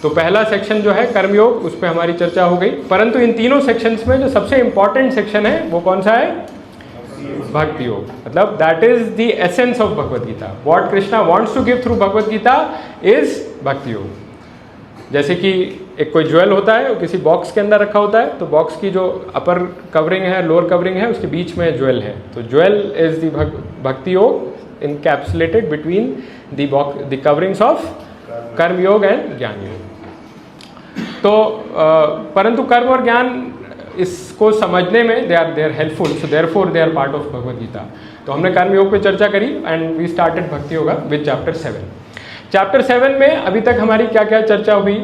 तो पहला सेक्शन जो है कर्मयोग, उस पर हमारी चर्चा हो गई। परंतु इन तीनों सेक्शंस में जो सबसे इंपॉर्टेंट सेक्शन है वो कौन सा है? भक्ति योग। मतलब that is the essence of Bhagavad Gita. What Krishna wants to give through Bhagavad Gita is bhakti yoga. जैसे कि एक कोई ज्वेल होता है, वो किसी बॉक्स के अंदर रखा होता है, तो बॉक्स की जो अपर कवरिंग है, लोअर कवरिंग है, उसके बीच में ज्वेल है, तो ज्वेल इज द भक्ति योग encapsulated between the coverings of कर्म योग एंड ज्ञान योग। तो परंतु कर्म और ज्ञान इसको समझने में they are helpful, so therefore they are part of Bhagavad Gita. तो हमने कर्म योग पे चर्चा करी एंड वी स्टार्टेड भक्ति योगा विद चैप्टर 7। चैप्टर 7 में अभी तक हमारी क्या क्या चर्चा हुई,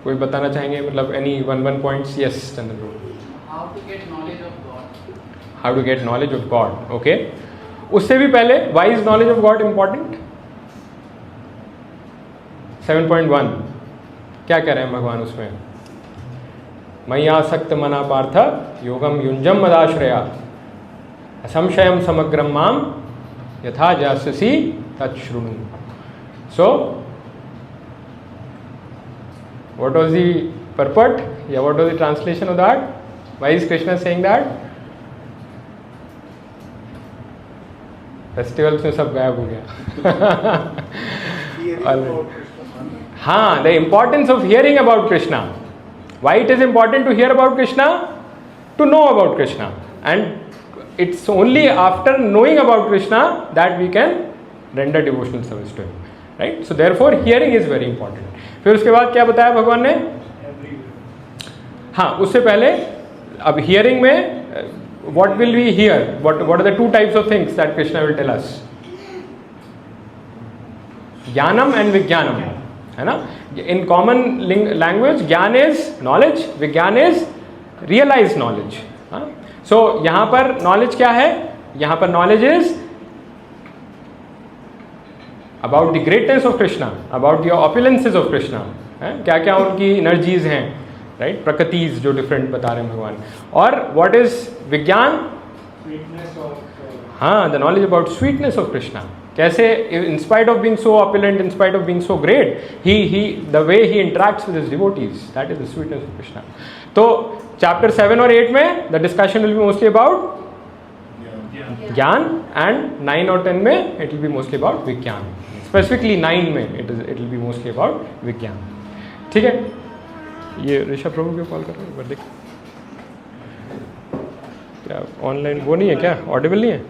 कोई बताना चाहेंगे? मतलब any one points? Yes Chandra. How to get knowledge of God. How to get knowledge of God, okay. उससे भी पहले why is knowledge of God important? 7.1 क्या कह रहे हैं भगवान उसमें? मयि आसक्त मना पार्थ योगम युंजम मदाश्रया असंशयम समग्रम माम यथा जास्यसि तच्छृणु। सो what was the purport? Yeah, what was the translation of that? Why is Krishna saying that? Festivals में सब गायब हो गया। हाँ, the importance of hearing about Krishna. Why it is important to hear about Krishna? To know about Krishna. And it's only after knowing about Krishna that we can render devotional service to him. Right? So therefore hearing is very important. फिर उसके बाद क्या बताया भगवान ने? हाँ, उससे पहले अब हियरिंग में what will we hear? What are the two types of things that Krishna will tell us? ज्ञानम एंड विज्ञानम, है ना? इन कॉमन लैंग्वेज ज्ञान इज नॉलेज, विज्ञान इज रियलाइज नॉलेज। सो यहाँ पर नॉलेज क्या है? यहाँ पर knowledge is about the greatness of Krishna, about the opulences of Krishna, क्या क्या उनकी एनर्जीज हैं, राइट? प्रकृतिज जो डिफरेंट बता रहे हैं भगवान। और व्हाट इज विज्ञान? हाँ, the knowledge about sweetness of Krishna. कैसे in spite of being so opulent, in spite of being so great, he the way he interacts with his devotees, that is the sweetness of Krishna. तो chapter 7 और 8 में the discussion will be mostly about ज्ञान and 9 और 10 में it will be mostly about विज्ञान। Specifically 9 में it will be mostly about विज्ञान। ठीक है, ये ऋषभ प्रभु को कॉल कर रहे हैं, एक बार देख। क्या ऑनलाइन वो नहीं है क्या? ऑडिबल नहीं है?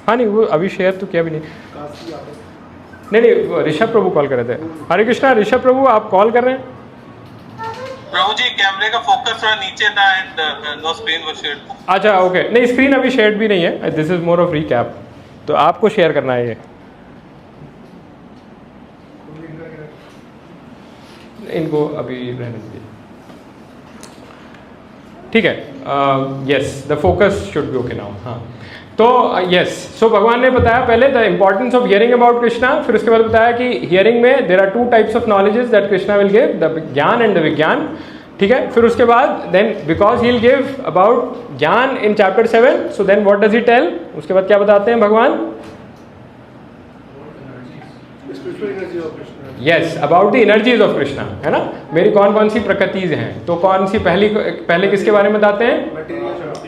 हाँ नहीं, वो अभी शेयर तो किया भी नहीं। नहीं, ऋषभ प्रभु कॉल कर रहे थे। हरे कृष्णा, ऋषभ प्रभु आप कॉल कर रहे हैं? प्रभु जी, कैमरे का फोकस थोड़ा नीचे था and no screen was shared. अच्छा, ओके। नहीं, स्क्रीन अभी शेयर्ड भी नहीं है, this is more of recap, तो आपको शेयर करना है ये। इनको अभी रहने दीजिए, ठीक है? Yes, the focus should be okay now. हाँ, तो यस, सो भगवान ने बताया पहले the importance of hearing about Krishna. फिर उसके बाद बताया कि हियरिंग में there are 2 types of knowledges that Krishna will give, the ज्ञान एंड द विज्ञान। ठीक है, फिर उसके बाद then because he will give about ज्ञान in chapter 7, so then what does he tell? उसके बाद क्या बताते हैं भगवान? Yes, about the energies of Krishna, है ना? मेरी कौन कौन सी प्रकृतिज हैं, तो कौन सी पहले किसके बारे में बताते हैं?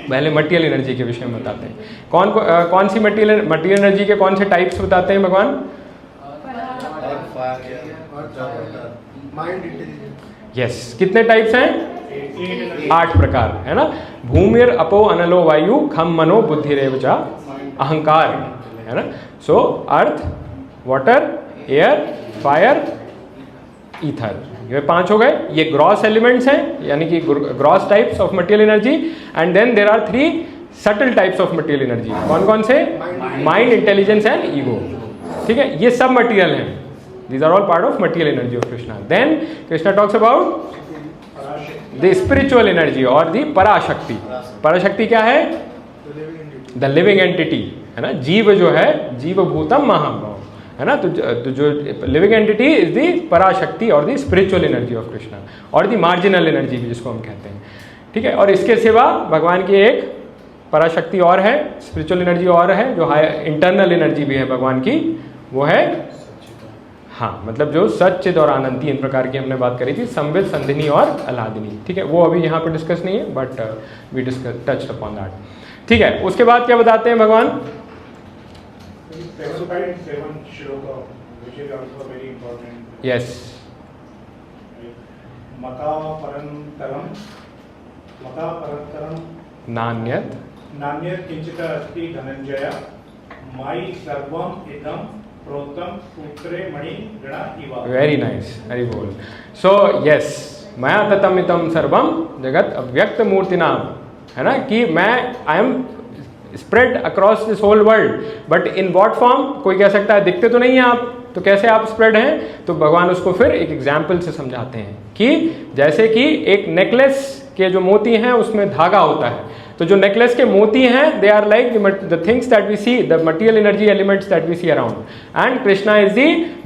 पहले मटीरियल एनर्जी के विषय में बताते हैं। कौन सी मटीरियल एनर्जी के कौन से टाइप्स बताते हैं भगवान? यस, कितने टाइप्स हैं? 8 प्रकार, है ना? भूमिर अपो अनलो वायु खम मनो बुद्धिरेव च अहंकार, है ना? सो अर्थ, वाटर, एयर, फायर, ईथर, ये 5 हो गए। ये ग्रॉस एलिमेंट्स हैं, यानी कि gross types of material energy. And then there are 3 subtle types of material energy. कौन कौन से? Mind, intelligence and ego. ठीक है, ये सब मटेरियल हैं, these are all part of material energy of Krishna. Then Krishna talks about the spiritual energy और the parashakti. पराशक्ति क्या है? द लिविंग एंटिटी, है ना? जीव जो है, जीव भूतम महाभव, है ना? तो जो लिविंग एंटिटी इज दी पराशक्ति और the spiritual energy of Krishna, और दी मार्जिनल एनर्जी भी जिसको हम कहते हैं। ठीक है, और इसके सिवा भगवान की एक पराशक्ति और है, स्पिरिचुअल एनर्जी और है, जो हाई इंटरनल एनर्जी भी है भगवान की, वो है हाँ, मतलब जो सच्चिद और आनंद, 3 प्रकार की हमने बात करी थी, संवित, संधिनी और अलादिनी। ठीक है, वो अभी यहाँ पे डिस्कस नहीं है, but we discuss touch upon that. ठीक है, उसके बाद क्या बताते हैं भगवान? यस, नान्यत नान्यत् किंचित् अस्ति धनंजय मयि सर्वम् इदं प्रोक्तं सूत्रे मणि गण इव। वेरी नाइस, हरि बोल। सो यस, मया ततमितं सर्वम जगत अव्यक्त मूर्ति नाम, है ना, कि मैं I am spread across this whole world, but in what form? कोई कह सकता है दिखते तो नहीं है आप, तो कैसे आप स्प्रेड हैं? तो भगवान उसको फिर एक एग्जाम्पल से समझाते हैं कि जैसे कि एक नेकलेस के जो मोती हैं उसमें धागा होता है, तो जो नेकलेस के मोती हैं they are like the things that we see, the material energy elements that we see around, and Krishna is the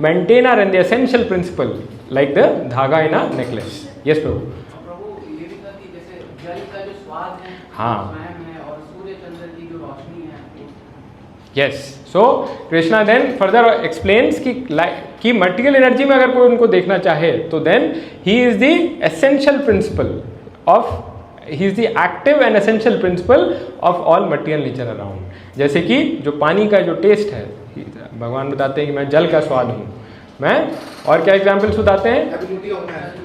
maintainer and the essential principle like the dhaga in a necklace. Yes प्रभु। प्रभु ये भी था कि जैसे जल का जो स्वाद है, हाँ, स्वयं है, और सूर्य चंद्र की जो रोशनी है। Yes, so Krishna then further explains कि मटेरियल एनर्जी में अगर कोई उनको देखना चाहे तो then he is the essential principle of, he is the active and essential principle of all material nature around. जैसे कि जो पानी का जो टेस्ट है, भगवान बताते हैं कि मैं जल का स्वाद हूँ, मैं, और क्या एग्जाम्पल्स बताते हैं?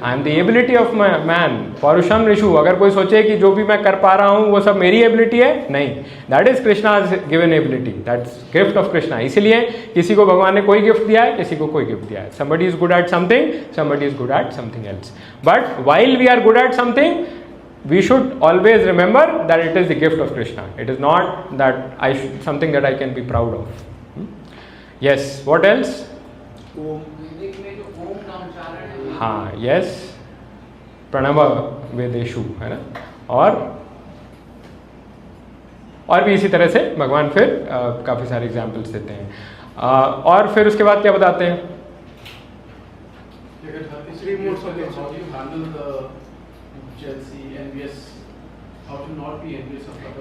I am the ability of man, पौरुषम ऋषु। अगर कोई सोचे कि जो भी मैं कर पा रहा हूँ वो सब मेरी एबिलिटी है, नहीं, that is Krishna given ability, that's gift of Krishna. इसीलिए किसी को भगवान ने कोई गिफ्ट दिया है, किसी को कोई गिफ्ट दिया है। somebody is good at something, somebody is good at something else, but while we are good at something, we should always remember that it is the gift of Krishna. It is not that something that I can be proud of. Yes, what else? वैदिक में जो ओम का उच्चारण है, हाँ, yes, Pranav वेदेशु, है ना, और भी इसी तरह से भगवान फिर काफ़ी सारे एग्जाम्पल्स देते हैं। और फिर उसके बाद क्या बताते हैं?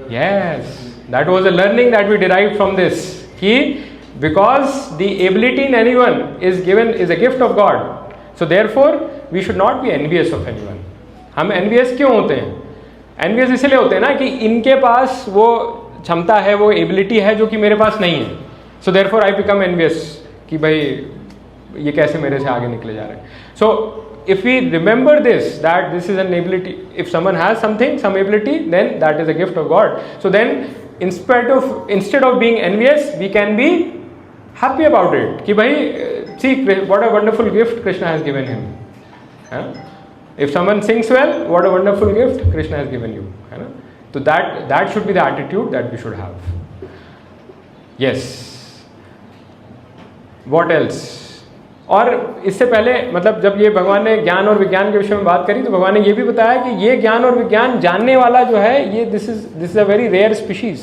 Yes, that was a learning that we derived from this, कि because the ability in anyone is given, is a gift of God, so therefore we should not be envious of anyone. हम envious क्यों होते हैं? envious इसलिए होते हैं ना कि इनके पास वो क्षमता है, वो एबिलिटी है जो कि मेरे पास नहीं है, so therefore I become envious कि भाई ये कैसे मेरे से आगे निकले जा रहे हैं। So if we remember this, that this is an ability, if someone has something, some ability, then that is a gift of God. So then instead of being envious, we can be happy about it कि भाई see what a wonderful gift Krishna has given him, है ना? If someone sings well, what a wonderful gift Krishna has given you, है ना? तो that should be the attitude that we should have. Yes, what else? और इससे पहले मतलब जब ये भगवान ने ज्ञान और विज्ञान के विषय में बात करी तो भगवान ने ये भी बताया कि ये ज्ञान और विज्ञान जानने वाला जो है ये this is a very rare species.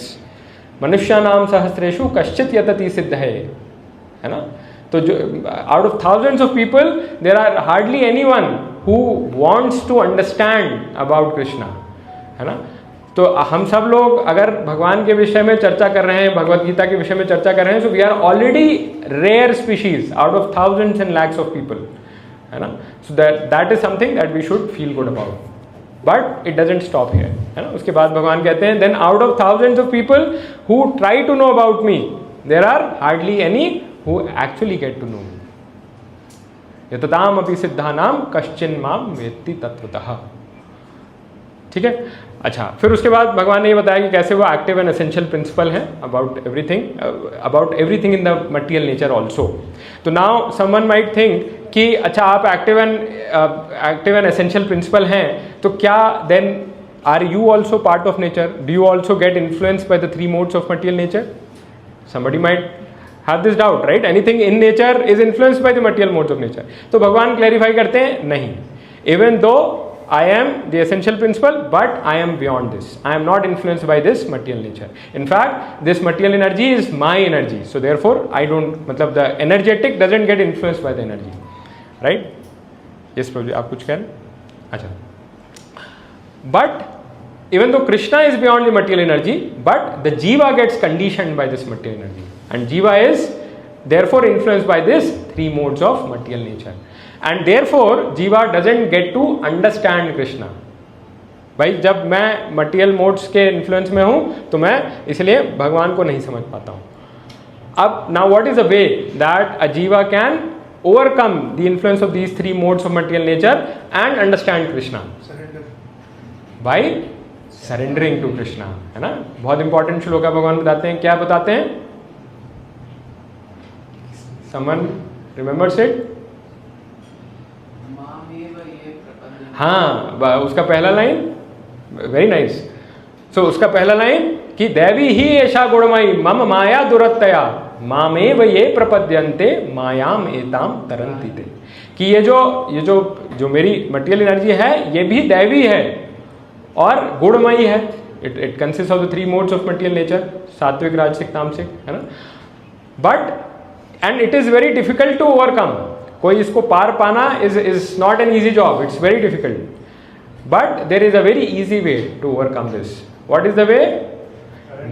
मनुष्यानाम सहस्रेषु कश्चित यतति सिद्ध है ना। तो जो out of thousands of people there are hardly anyone who wants to understand about Krishna, है ना। तो हम सब लोग अगर भगवान के विषय में चर्चा कर रहे हैं, भगवत गीता के विषय में चर्चा कर रहे हैं, so we are already rare species out of thousands and lakhs of people, है ना। So that is something that we should feel good about, but it doesn't stop here, है ना। उसके बाद भगवान कहते हैं then out of thousands of people who try to know about me there are hardly any who actually get to know me. यतताम अपि सिद्धानाम कश्चिन माम वेत्ति तत्वतः। ठीक है। अच्छा, फिर उसके बाद भगवान ने ये बताया कि कैसे वो एक्टिव एंड एसेंशियल प्रिंसिपल है about everything in the material nature also. तो नाउ समवन माइट थिंक कि अच्छा आप एक्टिव एंड एसेंशियल प्रिंसिपल हैं, तो क्या then are you also part of nature? Do you also get influence by the three modes of material nature? Somebody might have this doubt, right? Anything in nature is influenced by the material modes of nature. तो भगवान clarify करते हैं नहीं, even though I am the essential principle, but I am beyond this. I am not influenced by this material nature. In fact, this material energy is my energy. So therefore, I don't, मतलब the energetic doesn't get influenced by the energy, right? Yes, प्रभु जी, आप कुछ कह रहे हैं? अच्छा, but even though Krishna is beyond the material energy, but the jiva gets conditioned by this material energy, and jiva is therefore influenced by this three modes of material nature, and therefore jiva doesn't get to understand Krishna. भाई जब मैं material modes के influence में हूं तो मैं इसलिए भगवान को नहीं समझ पाता हूं. अब now what is the way that a जीवा can overcome the influence of these three modes of material nature and understand Krishna? By surrendering to Krishna, है ना. बहुत इंपॉर्टेंट श्लोक है, भगवान बताते हैं. क्या बताते हैं? Someone remembers it? हाँ, उसका पहला लाइन वेरी नाइस. सो उसका पहला लाइन कि देवी ही ऐसा गुणमयी मम माया दुरत्तया मामेव ये प्रपद्यन्ते मायाम एताम तरन्ति ते. कि ये जो मेरी मटेरियल एनर्जी है ये भी दैवी है और गुणमयी है. It consist of the three modes of material nature, sattvic, rajasic, tamasic, है ना. But and it is very difficult to overcome. कोई इसको पार पाना is not an easy job, it's very difficult. But there is a very easy way to overcome this. What is the way?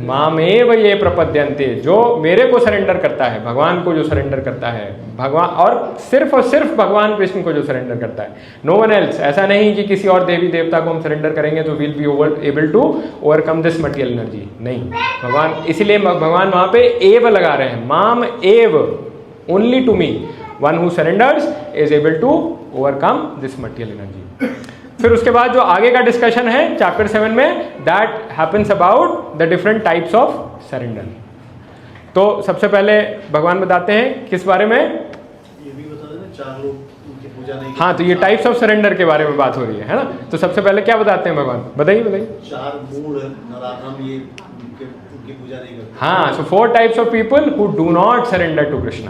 मामेव ये प्रपद्यन्ते, जो मेरे को सरेंडर करता है, भगवान को जो सरेंडर करता है, भगवान और सिर्फ भगवान कृष्ण को जो सरेंडर करता है, नो वन एल्स. ऐसा नहीं कि किसी और देवी देवता को हम सरेंडर करेंगे तो will be able to overcome this material energy. नहीं, भगवान, इसीलिए भगवान वहां पे एव लगा रहे हैं. माम एव, only to me, one who surrenders is able to overcome this material energy. फिर उसके बाद जो आगे का डिस्कशन है चैप्टर 7 में, that happens about the different types of surrender. तो सबसे पहले भगवान बताते हैं किस बारे में? ये भी बता देना, चार लोग उनकी पूजा नहीं. हाँ, तो ये टाइप्स ऑफ सरेंडर के बारे में बात हो रही है ना. तो सबसे पहले क्या बताते हैं भगवान? बताइए. चार मूल नराधम ये उनकी पूजा नहीं करते. हाँ, so 4 types of people who do not surrender to Krishna,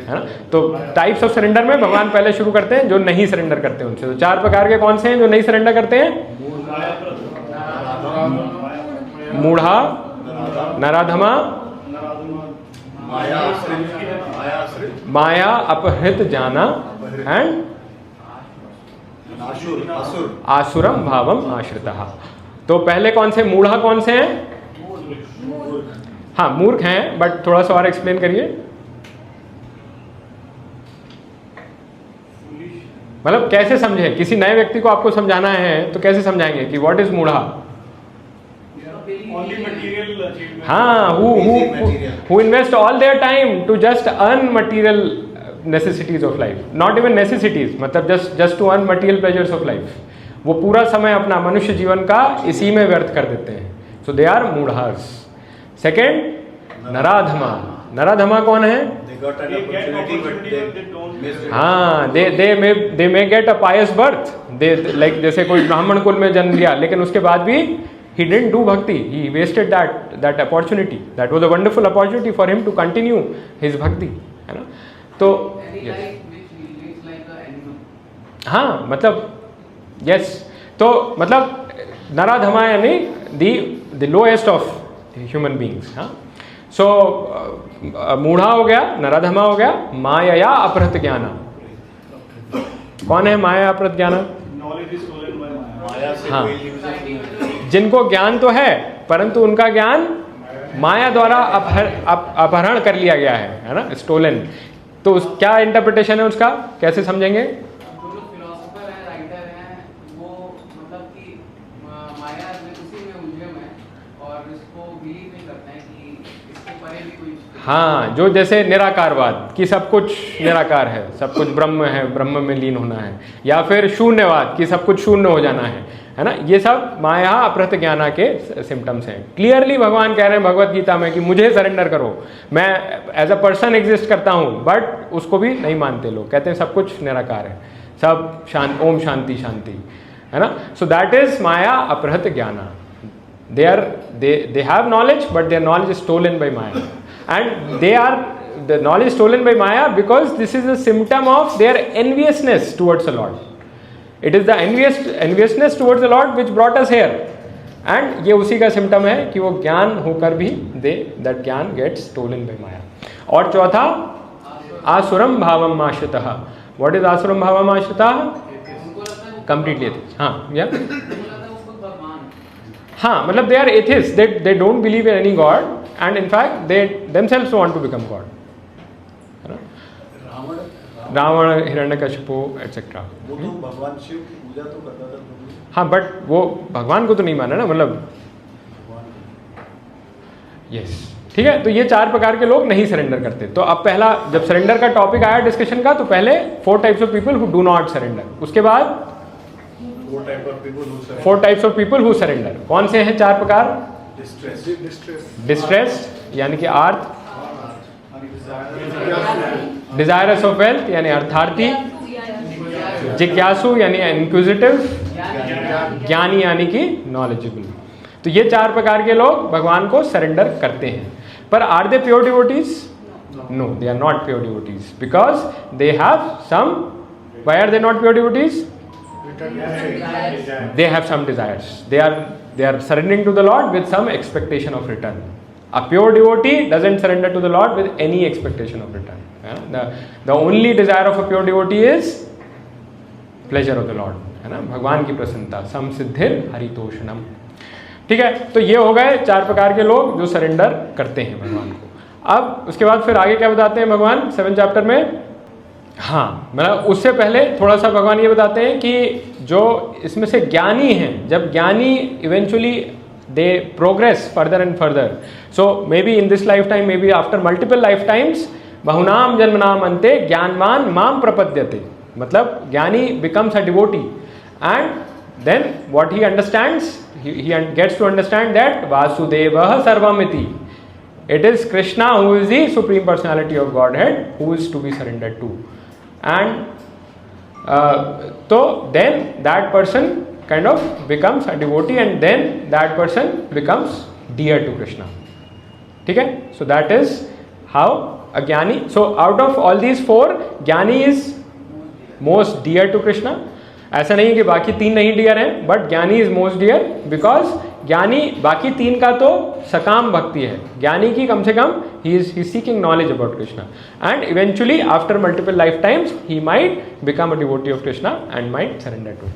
है ना. तो टाइप्स ऑफ सरेंडर में भगवान पहले शुरू करते हैं जो नहीं सरेंडर करते हैं उनसे. तो 4 प्रकार के कौन से हैं जो नहीं सरेंडर करते हैं? मूढ़ा, नराधमा, माया अपहृत जाना एंड आसुरम भावम आश्रिता. तो पहले कौन से? मूढ़ा कौन से हैं? हाँ, मूर्ख हैं, बट थोड़ा सा और एक्सप्लेन करिए. मतलब कैसे समझे? किसी नए व्यक्ति को आपको समझाना है तो कैसे समझाएंगे कि व्हाट इज मूढ़ा? हाँ, who invest all their time to just earn material necessities of life, not even necessities, मतलब just to earn material pleasures of life. वो पूरा समय अपना मनुष्य जीवन का इसी में व्यर्थ कर देते हैं. So they are मूढ़ास. सेकेंड, नराधमा. नराधमा कौन है? हाँ, they may get a pious birth. They like जैसे कोई ब्राह्मण कुल में जन्म लिया लेकिन उसके बाद भी he didn't do bhakti. He wasted that opportunity. That was a wonderful opportunity for him to continue his bhakti, है ना. तो हाँ, मतलब यस. तो मतलब नराधमा यानी the lowest of human beings. हाँ, सो मूढ़ा हो गया, नराधमा हो गया, माया अपहृत ज्ञाना. कौन है माया अपहृत ज्ञाना? हाँ, जिनको ज्ञान तो है परंतु उनका ज्ञान माया द्वारा अपहरण कर लिया गया है ना, स्टोलन. तो क्या इंटरप्रिटेशन है उसका? कैसे समझेंगे? हाँ, जो जैसे निराकारवाद कि सब कुछ निराकार है, सब कुछ ब्रह्म है, ब्रह्म में लीन होना है, या फिर शून्यवाद कि सब कुछ शून्य हो जाना है ना. ये सब माया अपहृत ज्ञाना के सिम्टम्स हैं. क्लियरली भगवान कह रहे हैं भगवत गीता में कि मुझे सरेंडर करो, मैं एज अ पर्सन एग्जिस्ट करता हूँ. बट उसको भी नहीं मानते लोग, कहते हैं सब कुछ निराकार है, सब ओम शांति शांति, है ना. सो दैट इज माया अपहृत ज्ञाना. they have knowledge but their knowledge is stolen by Maya, and the knowledge stolen by Maya because this is a symptom of their enviousness towards the Lord. It is the enviousness towards the Lord which brought us here, and ये उसी का symptom है कि वो ज्ञान होकर भी that ज्ञान gets stolen by Maya. और चौथा, आसुरम भावम आश्रितः. What is आसुरम भावम आश्रितः? Completely. हाँ, या हाँ, मतलब they are atheist, they don't believe in any God and in fact they themselves want to become God, है ना। रावण, हिरण्यकशिपु एटसेट्रा, वो तो भगवान शिव की पूजा तो करता था। हाँ, बट वो भगवान को तो नहीं माना ना, मतलब यस, ठीक है। तो ये 4 प्रकार के लोग नहीं सरेंडर करते। तो अब पहला, जब सरेंडर का टॉपिक आया डिस्कशन का, तो पहले 4 types of people who do not surrender, उसके बाद 4 types of people who surrender. कौन से हैं 4 प्रकार? डिस्ट्रेस्ड यानी कि आर्थ, डिजायरस ऑफ वेल्थ यानी अर्थार्थी, जिज्ञासु यानी इंक्विजिटिव, ज्ञानी यानी कि नॉलेजेबल। तो ये 4 प्रकार के लोग भगवान को सरेंडर करते हैं। पर are they pure devotees? No, they are not pure devotees because they have some, why are they not pure devotees? They have some desires. They are surrendering to the Lord with some expectation of return. A pure devotee doesn't surrender to the Lord with any expectation of return. The only desire of a pure devotee is pleasure of the Lord, है ना, भगवान की प्रसन्नता, सम सिद्धिर हरितोषणम। ठीक है, तो ये हो गए 4 प्रकार के लोग जो सरेंडर करते हैं भगवान को। अब उसके बाद फिर आगे क्या बताते हैं भगवान 7 चैप्टर में? हाँ, मतलब उससे पहले थोड़ा सा भगवान ये बताते हैं कि जो इसमें से ज्ञानी हैं, जब ज्ञानी eventually they progress further and further, so may be in this life time, may be after multiple life times, बहुनाम जन्मनाम अन्ते ज्ञानवान माम प्रपद्यते, मतलब ज्ञानी becomes a devotee and then what he understands, he gets to understand that Vasudevah Sarvamiti. It is Krishna who is the Supreme Personality of Godhead, who is to be surrendered to. And so then that person kind of becomes a devotee and then that person becomes dear to Krishna. ठीक है? So that is how a Jnani. So out of all these 4, Jnani is most dear to Krishna. ऐसा नहीं है कि बाकी 3 नहीं dear हैं, but ज्ञानी इज मोस्ट डियर बिकॉज ज्ञानी, बाकी 3 का तो सकाम भक्ति है, ज्ञानी की कम से कम he is seeking knowledge about Krishna and eventually after multiple life times he might become a devotee of Krishna and might surrender to.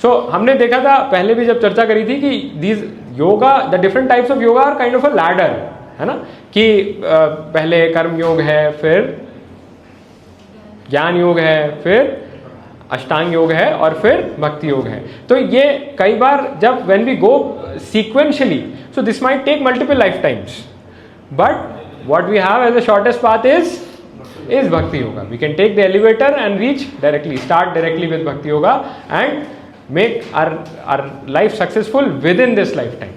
So हमने देखा था पहले भी जब चर्चा करी थी कि these yoga, the different types of yoga are kind of a ladder, है ना, कि पहले कर्म योग है, फिर ज्ञान योग है, फिर अष्टांग योग है और फिर भक्ति योग है। तो ये कई बार जब when we go sequentially, so this might take multiple life times, but what we have as the shortest path is bhakti yoga. We can take the elevator and reach directly, start directly with bhakti yoga and make our life successful within this life time,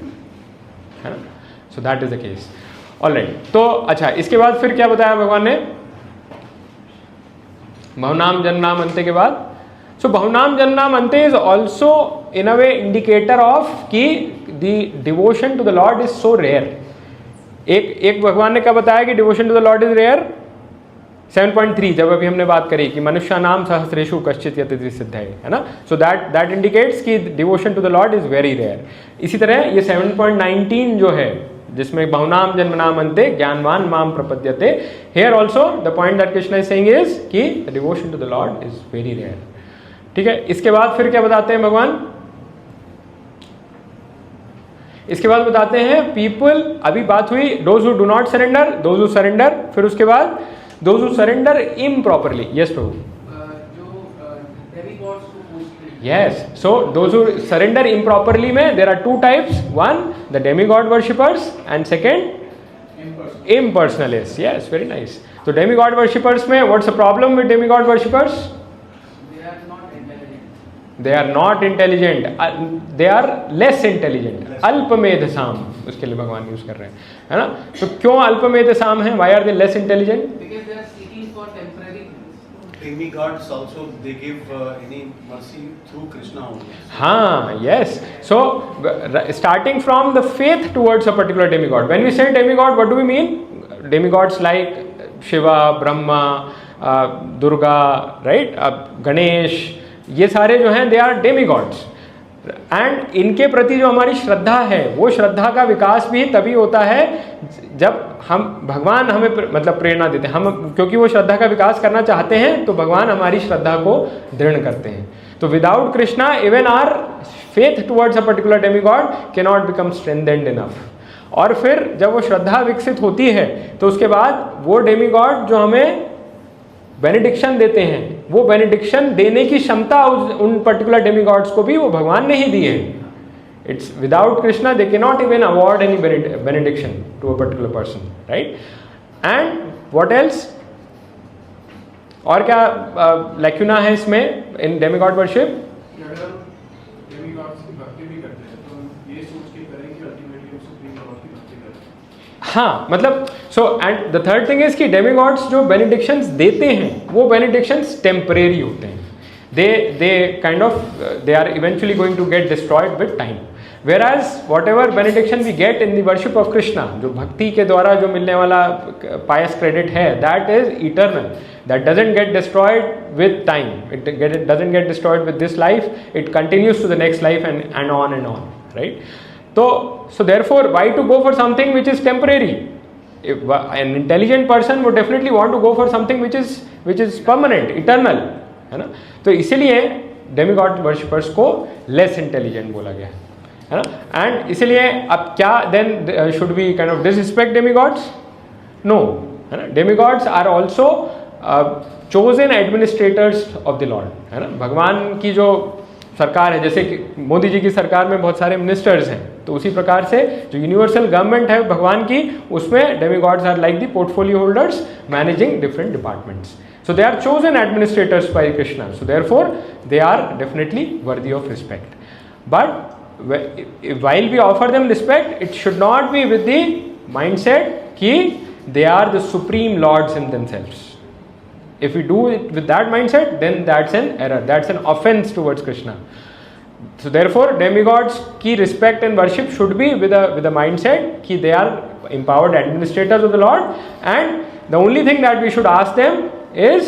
है ना। So that is the case. Alright, तो अच्छा, इसके बाद फिर क्या बताया भगवान ने? बहुनाम जन्मनाम अंते के बाद, so bahunam jannam ante is also in a way indicator of कि the devotion to the Lord is so rare. एक भगवान ने क्या बताया कि devotion to the Lord is rare? 7.3 जब अभी हमने बात करी कि मनुष्य नाम सहस्रेषु कश्चित यतिति सिद्ध है ना, so that indicates कि devotion to the Lord is very rare. इसी तरह ये 7.19 जो है जिसमें बहुनाम जन्मनाम अन्ते ज्ञानवान माम प्रपद्यते, here also the point that Krishna is saying is कि the devotion to the Lord is very rare. ठीक है, इसके बाद फिर क्या बताते हैं भगवान? इसके बाद बताते हैं पीपल, अभी बात हुई those who do not surrender, those who surrender, फिर उसके बाद those who surrender improperly. Yes प्रभु। Yes, so those who surrender improperly में there are 2 types, one the demigod worshippers and second impersonalist. Yes, very nice. तो demigod worshippers में what's the problem with demigod worshippers? They are not intelligent, they are less intelligent, अल्पमेधसाम, उसके लिए भगवान use कर रहे हैं, है ना। तो क्यों अल्पमेधसाम है? Why are they less intelligent? Because they are seeking for temporary things. Demigods also they give any mercy through Krishna only. हाँ, yes. So starting from the faith towards a particular demigod. When we say demigod, what do we mean? Demigods like Shiva, Brahma, Durga, right? Ganesh, ये सारे जो हैं they are demigods, and इनके प्रति जो हमारी श्रद्धा है, वो श्रद्धा का विकास भी तभी होता है जब हम भगवान हमें मतलब प्रेरणा देते हैं, हम क्योंकि वो श्रद्धा का विकास करना चाहते हैं तो भगवान हमारी श्रद्धा को दृढ़ करते हैं। तो without Krishna even our faith towards a particular demigod can not become strengthened enough. और फिर जब वो श्रद्धा विकसित होती है तो उसके बाद वो डेमीगॉड जो हमें बेनिडिक्शन देते हैं, वो बेनिडिक्शन देने की क्षमता उन पर्टिकुलर डेमीगॉड्स को भी वो भगवान ने ही दी है। It's without Krishna they can not even award any benediction to a particular person, right. And what else, और क्या लैक्यूना है इसमें इन डेमीगॉड वर्शिप? अगर डेमीगॉड्स की भक्ति भी करते हैं तो ये सोच के करें कि अल्टीमेटली हम सुप्रीम लॉर्ड की भक्ति करें। हाँ, मतलब so and the third thing is कि डेमीगॉड्स जो बेनिडिक्शंस देते हैं वो बेनिडिक्शंस टेम्परेरी होते हैं। they kind of they are eventually going to get destroyed with time, whereas whatever benediction we get in the worship of Krishna, जो भक्ति के द्वारा जो मिलने वाला pious credit है, that is eternal, that doesn't get destroyed with time, it doesn't get destroyed with this life, it continues to the next life and on, right? So therefore why to go for something which is temporary? If an intelligent person would definitely want to go for something which is permanent, eternal, है ना। तो इसीलिए demigod worshippers को less intelligent बोला गया है ना। And इसीलिए अब क्या then should we kind of disrespect demigods? No, है ना। Demigods are also chosen administrators of the lord, है ना। भगवान की जो सरकार है, जैसे कि मोदी जी की सरकार में बहुत सारे मिनिस्टर्स हैं, तो उसी प्रकार से जो यूनिवर्सल गवर्नमेंट है भगवान की, उसमें demigods are like the portfolio holders managing different departments. So they are chosen administrators by Krishna. So therefore they are definitely worthy of respect. But while we offer them respect, it should not be with the mindset कि they are the supreme lords in themselves. If we do it with that mindset, then that's an error. That's an offense towards Krishna. So therefore demigods की respect and worship should be with a mindset कि they are empowered administrators of the Lord, and the only thing that we should ask them is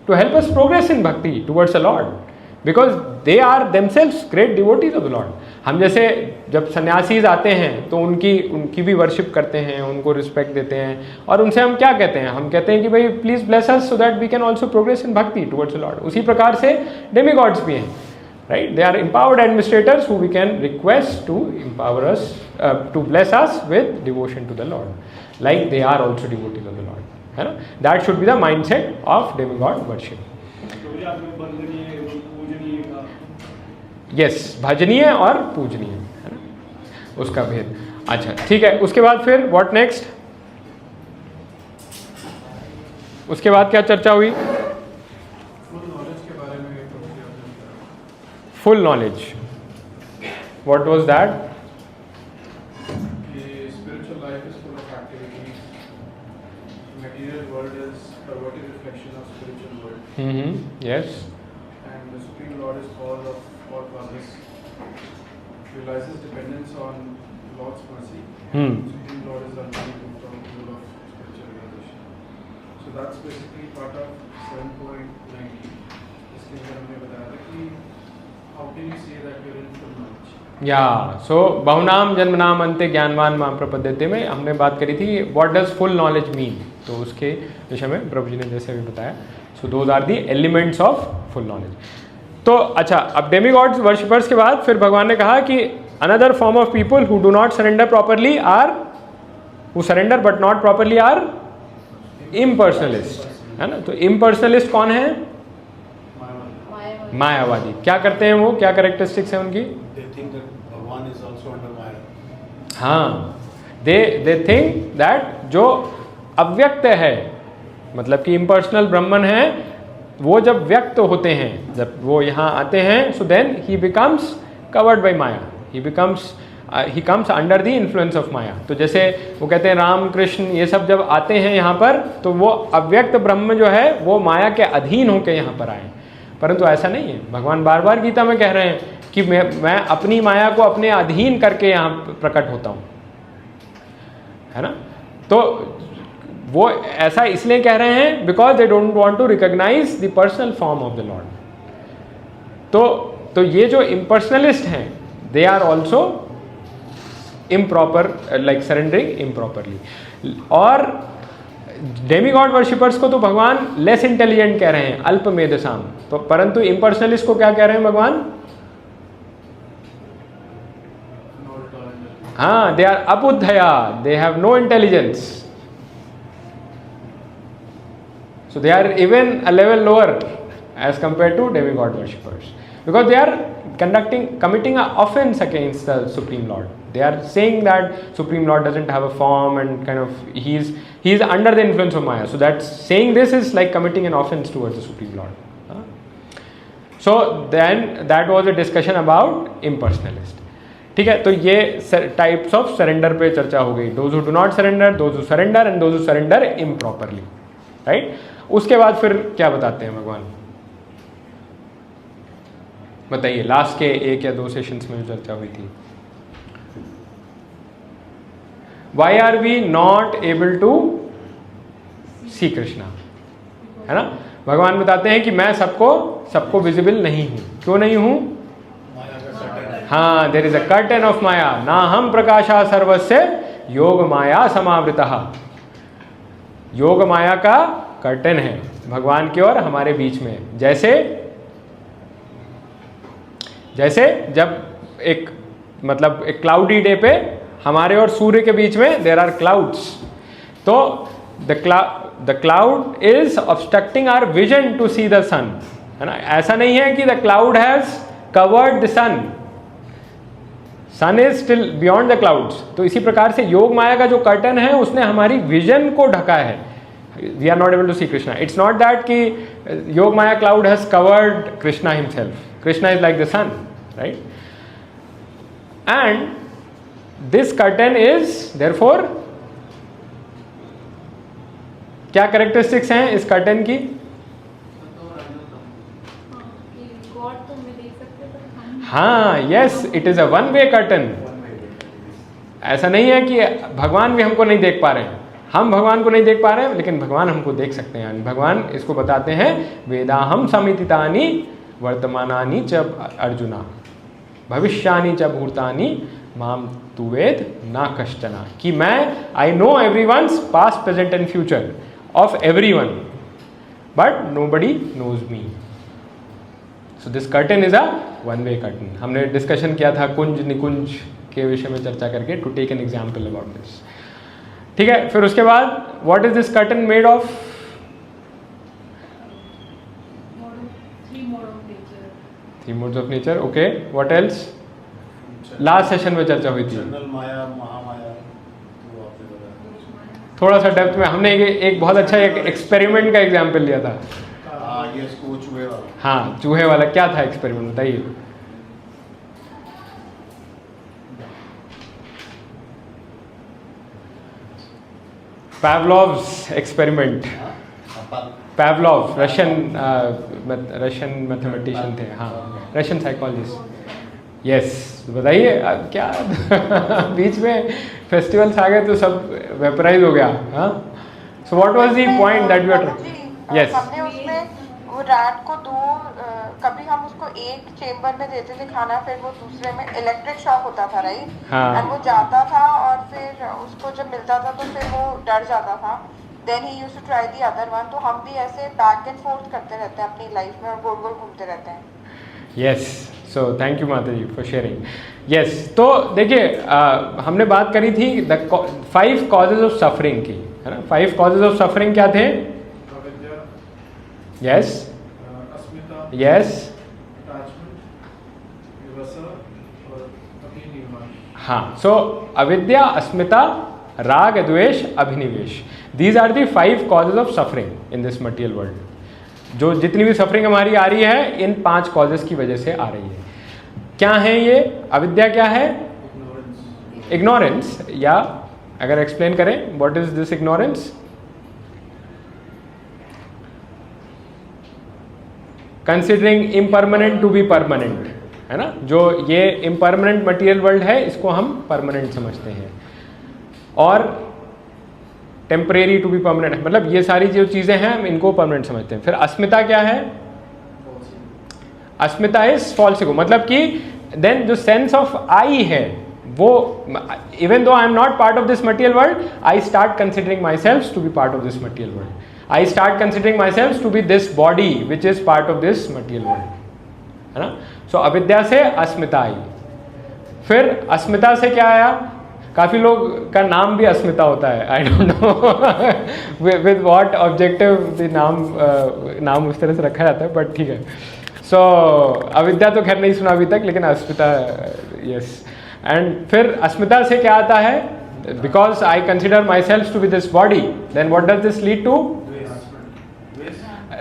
to help us progress in bhakti towards the Lord, because they are themselves great devotees of the Lord. हम जैसे जब सन्यासीज आते हैं तो उनकी भी worship करते हैं, उनको रिस्पेक्ट देते हैं, और उनसे हम क्या कहते हैं? हम कहते हैं कि भाई please bless us so that we can also progress in bhakti towards the Lord. उसी प्रकार से डेमीगॉड्स भी हैं, right? They are empowered administrators who we can request to empower us, to bless us with devotion to the Lord, like they are also devotees of the Lord, है ना. That should be the mindset of demigod worship. Yes, भजनीय और पूजनीय, है ना, उसका भेद. अच्छा, ठीक है. उसके बाद फिर what next? उसके बाद क्या चर्चा हुई? Full knowledge. What was that? The spiritual life is full of activities. Material world is perverted reflection of spiritual world. Yes. And the Supreme Lord is called of all causes. Realizes dependence on Lord's mercy. Supreme Lord is ultimately from the rule of spiritual realization. So that's basically part of 7.90. इसके अंदर हमने बताया था कि how can you say that you're in full knowledge? सो बहुनाम जन्मनाम अंते ज्ञानवान मां प्रपद्यते में हमने बात करी थी what does full knowledge mean. तो उसके विषय में प्रभु जी ने जैसे भी बताया. So those are the elements of full knowledge. तो अच्छा, अब डेमीगॉड्स वर्शिपर्स के बाद फिर भगवान ने कहा कि another form of people who do not surrender properly are, who surrender but not properly are impersonalist, है ना. तो इम्पर्सनलिस्ट कौन है? मायावादी. क्या करते हैं वो? क्या कैरेक्टरिस्टिक्स है उनकी? They think that Bhagwan is also under Maya. हाँ, दे थिंक दैट जो अव्यक्त है, मतलब कि इम्पर्सनल ब्रह्मन है, वो जब व्यक्त होते हैं, जब वो यहाँ आते हैं, so then he becomes covered by Maya, he comes under the influence of Maya. तो जैसे वो कहते हैं राम कृष्ण ये सब जब आते हैं यहाँ पर, तो वो अव्यक्त ब्रह्म जो है वो माया के अधीन होकर यहाँ पर आए. परंतु ऐसा नहीं है. भगवान बार बार गीता में कह रहे हैं कि मैं अपनी माया को अपने अधीन करके यहाँ प्रकट होता हूँ, है ना. तो वो ऐसा इसलिए कह रहे हैं because they don't want to recognise the personal form of the lord. तो तो ये जो इम्पर्सनलिस्ट हैं they are also improper, like surrendering improperly. और डेमी गॉड वर्शिपर्स को तो भगवान लेस इंटेलिजेंट कह रहे हैं, अल्प मेधसाम, तो परंतु इम्पर्सनलिस्ट को क्या कह रहे हैं भगवान? हाँ, दे आर अबुद्धया, they have no intelligence, so they are even a level lower as compared to demigod worshippers, because they are committing an offense against the Supreme Lord. They are saying that Supreme Lord doesn't have a form and kind of he is under the influence of Maya, so that saying this is like committing an offense towards the Supreme Lord. So then that was a discussion about impersonalist. ठीक है, तो ये types of surrender पे चर्चा हो गई, those who do not surrender, those who surrender and those who surrender improperly, right. उसके बाद फिर क्या बताते हैं भगवान, बताइए, लास्ट के 1 या 2 सेशंस में जो चर्चा हुई थी। Why are we not able to see Krishna, है ना। भगवान बताते हैं कि मैं सबको विजिबल नहीं हूं। क्यों नहीं हूं? हाँ, there is a curtain of Maya, ना हम प्रकाशा सर्वस्य योग माया समावृतः। योग माया का कर्टन है भगवान की और हमारे बीच में। जैसे जब एक क्लाउडी डे पे हमारे और सूर्य के बीच में देयर आर क्लाउड्स, तो the cloud is obstructing our vision to see the sun, है ना। ऐसा नहीं है कि the cloud has covered the sun is still beyond the clouds. तो इसी प्रकार से योग माया का जो कर्टन है उसने हमारी विजन को ढका है। We are not able to see Krishna. It's not that कि Yoga Maya cloud has covered Krishna himself. Krishna is like the sun, right. And this curtain is therefore, क्या कैरेक्टरिस्टिक्स हैं इस कर्टन की? हाँ, yes, it is a one way curtain. ऐसा नहीं है कि भगवान भी हमको नहीं देख पा रहे हैं, हम भगवान को नहीं देख पा रहे हैं, लेकिन भगवान हमको देख सकते हैं। भगवान इसको बताते हैं, वेदाहम समितितानि वर्तमानानि च अर्जुना भविष्यानि च भूतानि माम तु वेद ना कश्चना, कि मैं I know everyone's past present and future of everyone but nobody knows me. So this curtain is a one way curtain. हमने डिस्कशन किया था कुंज निकुंज के विषय में चर्चा करके, to take an example about this. ठीक है, फिर उसके बाद what is this curtain made of? 3 modes of nature. Okay, what else? Last session में चर्चा हुई थी, माया, महामाया, तो आपने बताया। थोड़ा सा डेप्थ में हमने एक बहुत अच्छा एक एक्सपेरिमेंट का एग्जाम्पल लिया था। ये इसको चूहे वाला। हाँ, चूहे वाला। क्या था एक्सपेरिमेंट, बताइए। Pavlov's experiment. Pavlov, Russian mathematician थे, हाँ, रशियन साइकोलॉजिस्ट। यस, बताइए क्या बीच में फेस्टिवल्स आ गए तो सब वेपराइज हो गया। हाँ, so what was the point that we are? Yes, हमने उसमें वो रैट को कभी हम उसको एक चेम्बर में देते थे खाना, फिर वो दूसरे में इलेक्ट्रिक शॉक होता था, राइट। हाँ। एंड वो जाता था और फिर उसको जब मिलता था तो फिर वो डर जाता था। Then he used to try the other one. तो हम भी ऐसे बैक एंड फोर्थ करते रहते हैं अपनी लाइफ में और गोल गोल घूमते रहते हैं। यस, सो थैंक यू माता जी फॉर शेयरिंग। यस, तो देखिए हमने बात करी थी द 5 कॉजेज ऑफ सफरिंग की, है ना। 5 कॉजेज ऑफ सफरिंग क्या थे? यस, अस्मिता, यस, अटैचमेंट, विवसा और अभिनिवेश। हाँ, सो अविद्या, अस्मिता, राग, द्वेष, अभिनिवेश, these are the 5 causes of suffering in this material world. जो जितनी भी सफरिंग हमारी आ रही है इन 5 कॉजेज की वजह से आ रही है। क्या है ये? अविद्या क्या है? इग्नोरेंस, या अगर एक्सप्लेन करें what is this ignorance? Considering impermanent to be permanent, है ना। जो ये इम्परमानेंट मटेरियल वर्ल्ड है इसको हम परमानेंट समझते हैं, और टेम्परेरी टू बी परमानेंट, मतलब ये सारी जो चीज़ें हैं हम इनको परमानेंट समझते हैं। फिर अस्मिता क्या है? अस्मिता इज फॉल्स ईगो, मतलब कि देन जो सेंस ऑफ आई है वो, even though I am not part of this material world, I start considering my self to be part of this material world, I start considering my self to be this body which is part of this material world, है ना। सो अविद्या से अस्मिता आई, फिर अस्मिता से क्या आया, काफ़ी लोग का नाम भी अस्मिता होता है, I don't know with what objective नाम उस तरह से रखा जाता है, बट ठीक है। सो अविद्या तो खैर नहीं सुना अभी तक, लेकिन अस्मिता यस। एंड फिर अस्मिता से क्या आता है, because I consider my self to be this body, then what does this lead to,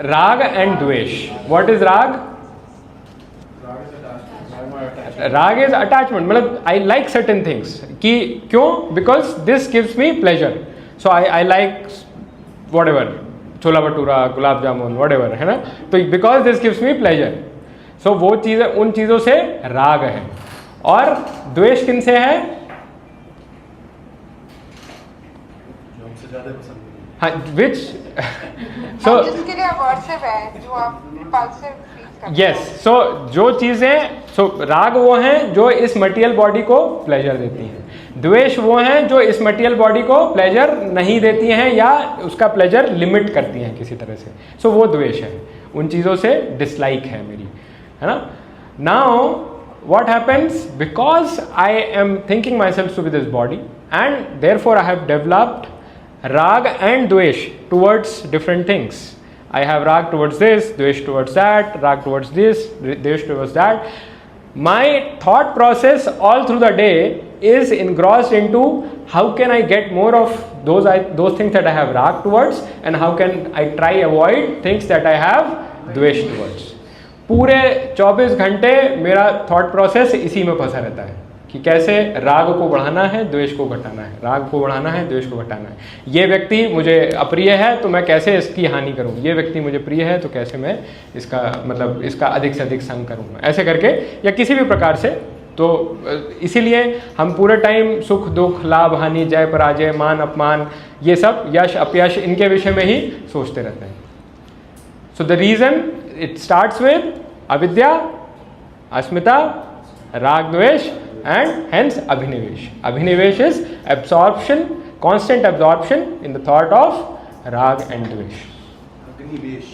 राग एंड द्वेष। व्हाट इज राग? राग इज अटैचमेंट, मतलब आई लाइक सर्टेन थिंग्स, कि क्यों, because this gives me pleasure, so I like whatever, chhola bhatura, gulab jamun, whatever, है ना, तो because this gives me pleasure, so वो चीज़ें, उन चीज़ों से राग है। और द्वेष किन से है? जो हमसे ज्यादा पसंद है। हाँ, विच सो जिसके लिए अवर्सिव है, जो आप रिपल्सिव फील करते हैं। यस, सो जो चीज़ें, सो राग वो हैं जो इस मटेरियल बॉडी को प्लेजर देती हैं, द्वेष वो हैं जो इस मटेरियल बॉडी को प्लेजर नहीं देती हैं या उसका प्लेजर लिमिट करती हैं किसी तरह से, सो वो द्वेष है, उन चीज़ों से डिसलाइक है मेरी, है ना। Now what happens, because I am thinking myself to be this body, and therefore I have developed rag and dvesh towards different things. I have rag towards this, dvesh towards that, rag towards this, dvesh towards that. My thought process all through the day is engrossed into how can I get more of those things that I have rag towards, and how can I try avoid things that I have dvesh towards. पूरे 24 घंटे मेरा thought process इसी में फंसा रहता है कि कैसे राग को बढ़ाना है, द्वेष को घटाना है, राग को बढ़ाना है, द्वेष को घटाना है। ये व्यक्ति मुझे अप्रिय है तो मैं कैसे इसकी हानि करूं, ये व्यक्ति मुझे प्रिय है तो कैसे मैं इसका मतलब इसका अधिक से अधिक संग करूं, ऐसे करके या किसी भी प्रकार से। तो इसीलिए हम पूरे टाइम सुख दुख, लाभ हानि, जय पराजय, मान अपमान, ये सब यश अपयश, इनके विषय में ही सोचते रहते हैं। So the reason it starts with avidya, asmita, rag, dvesh, and hence abhinivesh. Abhinivesh is absorption, constant absorption in the thought of rag and dvesh. अभिनिवेश।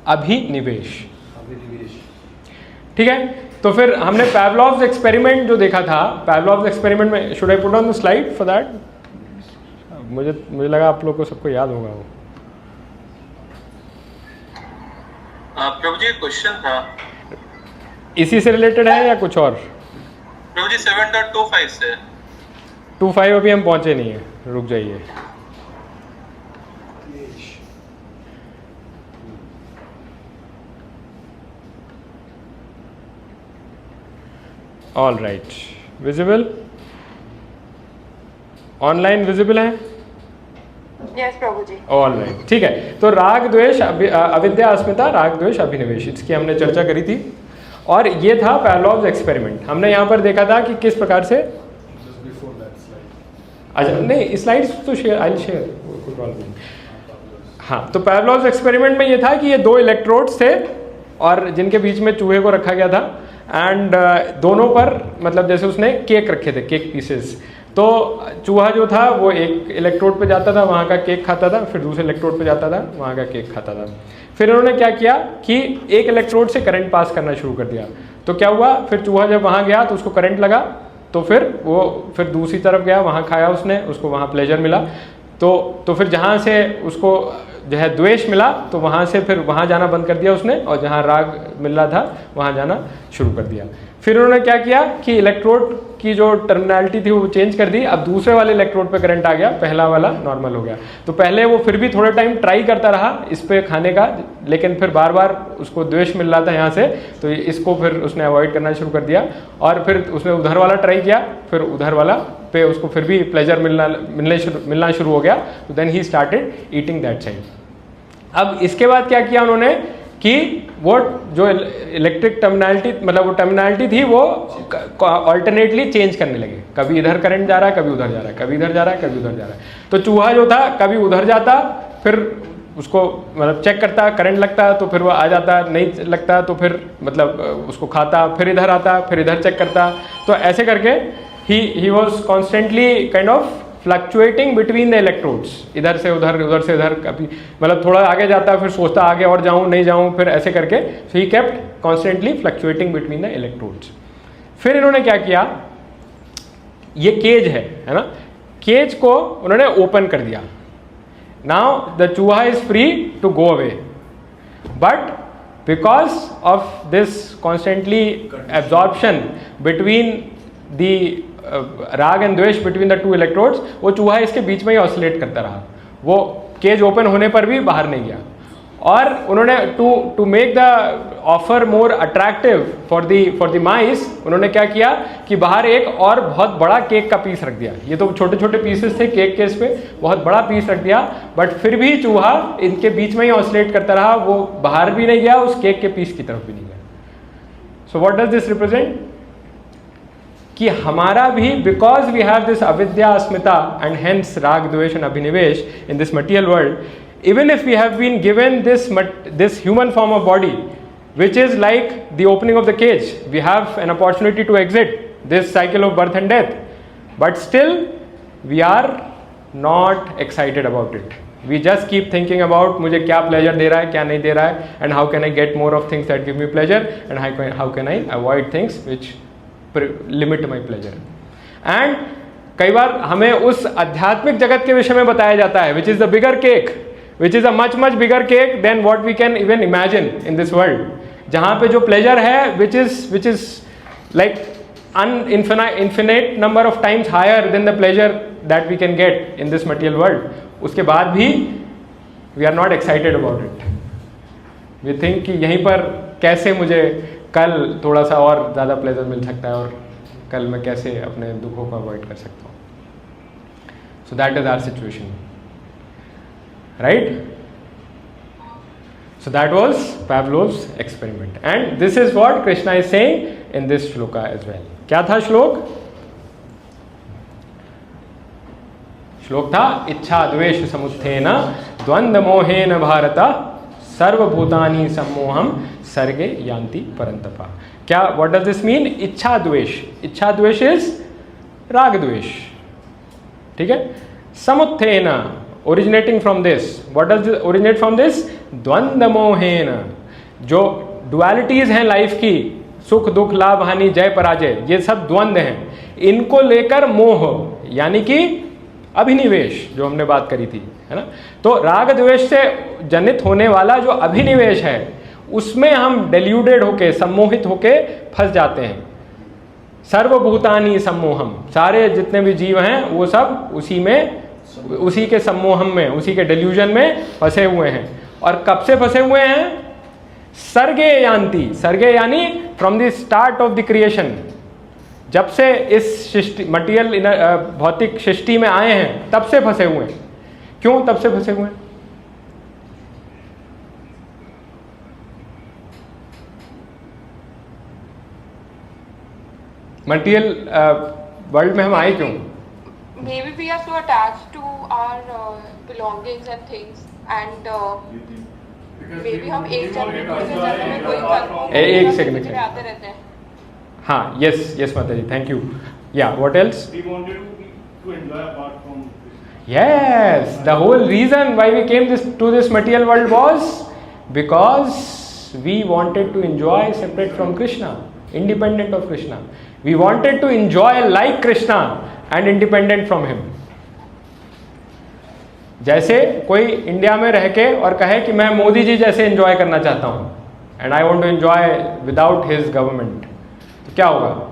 अभिनिवेश, अभिनिवेश। ठीक है। तो फिर हमने Pavlov's एक्सपेरिमेंट जो देखा था, Pavlov's एक्सपेरिमेंट में, should I put on the slide for that? मुझे लगा आप लोग को सबको याद होगा वो। प्रभु जी क्वेश्चन था, इसी से रिलेटेड है या कुछ और? प्रभु जी 7.25 से 25 अभी हम पहुंचे नहीं है, रुक जाइए। All right, visible, online visible है? यस प्रभु जी। ऑल राइट, ठीक है। तो राग द्वेष अविद्या अस्मिता, राग द्वेष अभिनिवेश, इसकी हमने चर्चा करी थी। और ये था Pavlov's एक्सपेरिमेंट। हमने यहाँ पर देखा था कि किस प्रकार से, अच्छा नहीं स्लाइड्स तो शेयर, आई शेयर, कोई प्रॉब्लम नहीं। हाँ, तो Pavlov's एक्सपेरिमेंट में ये था कि ये दो इलेक्ट्रोड्स थे और जिनके बीच में चूहे को रखा गया था, एंड दोनों पर मतलब जैसे उसने केक रखे थे, केक पीसेस। तो चूहा जो था वो एक इलेक्ट्रोड पे जाता था, वहाँ का केक खाता था, फिर दूसरे इलेक्ट्रोड पे जाता था, वहाँ का केक खाता था। फिर उन्होंने क्या किया कि एक इलेक्ट्रोड से करंट पास करना शुरू कर दिया। तो क्या हुआ, फिर चूहा जब वहाँ गया तो उसको करंट लगा, तो फिर वो फिर दूसरी तरफ गया, वहाँ खाया उसने, उसको वहाँ प्लेजर मिला। तो फिर जहाँ से उसको जो है द्वेष मिला, तो वहाँ से फिर वहाँ जाना बंद कर दिया उसने, और जहाँ राग मिल रहा था वहाँ जाना शुरू कर दिया। फिर उन्होंने क्या किया कि इलेक्ट्रोड की जो टर्मिनलिटी थी वो चेंज कर दी। अब दूसरे वाले इलेक्ट्रोड पे करंट आ गया, पहला वाला नॉर्मल हो गया। तो पहले वो फिर भी थोड़ा टाइम ट्राई करता रहा इस पे खाने का, लेकिन फिर बार बार उसको द्वेष मिल रहा था यहाँ से, तो इसको फिर उसने अवॉइड करना शुरू कर दिया। और फिर उसने उधर वाला ट्राई किया, फिर उधर वाला पे उसको फिर भी प्लेजर मिलना शुरू हो गया। तो then he started eating that side. अब इसके बाद क्या किया उन्होंने कि वो जो इलेक्ट्रिक टर्मिनलिटी, मतलब वो टर्मिनलिटी थी, वो ऑल्टरनेटली चेंज करने लगे। कभी इधर करंट जा रहा है, कभी उधर जा रहा है, कभी इधर जा रहा है, कभी उधर जा रहा है। तो चूहा जो था कभी उधर जाता, फिर उसको मतलब चेक करता, करंट लगता तो फिर वो आ जाता, नहीं लगता तो फिर मतलब उसको खाता, फिर इधर आता, फिर इधर चेक करता। तो ऐसे करके he was constantly kind of fluctuating between the electrodes, इधर से उधर, उधर से इधर, कभी मतलब थोड़ा आगे जाता, फिर सोचता आगे और जाऊँ नहीं जाऊँ, फिर ऐसे करके so he kept constantly fluctuating between the electrodes. फिर इन्होंने क्या किया, ये केज है ना, केज को उन्होंने ओपन कर दिया। नाउ द चूहा is free to go away, but because of this constantly absorption between the राग एंड द्वेष बिटवीन द टू इलेक्ट्रोड्स, वो चूहा इसके बीच में ही ऑसिलेट करता रहा, वो केज ओपन होने पर भी बाहर नहीं गया। और उन्होंने to make the offer more attractive for the mice, उन्होंने क्या किया कि बाहर एक और बहुत बड़ा केक का पीस रख दिया। ये तो छोटे छोटे पीसेस थे केक के, इस पे बहुत बड़ा पीस रख दिया, बट फिर भी चूहा इनके बीच में ही ऑसिलेट करता रहा, वो बाहर भी नहीं गया, उस केक के पीस की तरफ भी नहीं गया। So what does this represent, कि हमारा भी बिकॉज वी हैव दिस अविद्या अस्मिता एंड हेंस राग द्वेष एंड अभिनिवेश in this material world, even if we have been given this human form of body which is like the opening of the cage, we have an opportunity to exit this cycle of birth and death, but still we are not excited about it. We just keep thinking about मुझे क्या pleasure दे रहा है, क्या नहीं दे रहा है, and how can I get more of things that give me pleasure, and how can I avoid things which limit my pleasure. And कई बार हमें उस आध्यात्मिक जगत के विषय में बताया जाता है which is the bigger cake, which is a much bigger cake than what we can even imagine in this world, जहाँ पे जो pleasure है which is like infinite number of times higher than the pleasure that we can get in this material world, उसके बाद भी we are not excited about it. We think कि यहीं पर कैसे मुझे कल थोड़ा सा और ज़्यादा pleasure मिल सकता है, और कल मैं कैसे अपने दुखों को avoid कर सकता हूँ. So that is our situation. Right? So that was Pavlov's experiment, and this is what Krishna is saying in this shloka as well. क्या था श्लोक? श्लोक था इच्छा द्वेष समुत्थेन द्वंद्व मोहेन भारत सर्वभूतानि सम्मोहम सर्गे यान्ति परंतपा. क्या, what does this mean? इच्छा द्वेष, इच्छा द्वेष is राग द्वेष, ठीक है. समुत्थेन, originating from this, what does this originate from this? द्वंद्व मोहेन, जो डुअलिटीज हैं लाइफ की, सुख दुख लाभ हानि जय पराजय, ये सब द्वंद्व हैं, इनको लेकर मोह यानी कि अभिनिवेश जो हमने बात करी थी, है ना. तो राग द्वेष से जनित होने वाला जो अभिनिवेश है उसमें हम डेल्यूडेड होके, सम्मोहित होके फंस जाते हैं. सर्वभूतानि सम्मोहम, सारे जितने भी जीव हैं वो सब उसी में, उसी के सम्मोहम में, उसी के डेल्यूजन में फंसे हुए हैं. और कब से फंसे हुए हैं? सर्गे यान्ति, सर्गे यानी from the start of the creation, जब से इस सृष्टि मटीरियल भौतिक सृष्टि में आए हैं तब से फंसे हुए हैं. क्यों तब से फंसे हुए हैं? मटीरियल वर्ल्ड में हम आए क्यों? Maybe we are so attached to our belongings and things, and maybe हम एक जगह में कोई एक सेकंड आते रहते हैं. हाँ, yes Mata ji, thank you. Yeah, what else? We wanted to enjoy apart from. Yes, the whole reason why we came to this material world was because we wanted to enjoy separate from Krishna, independent of Krishna. We wanted to enjoy like Krishna and independent from him. जैसे कोई India में रह के और कहे कि मैं मोदी जी जैसे एंजॉय करना चाहता हूँ, and I want to enjoy without his government, तो क्या होगा?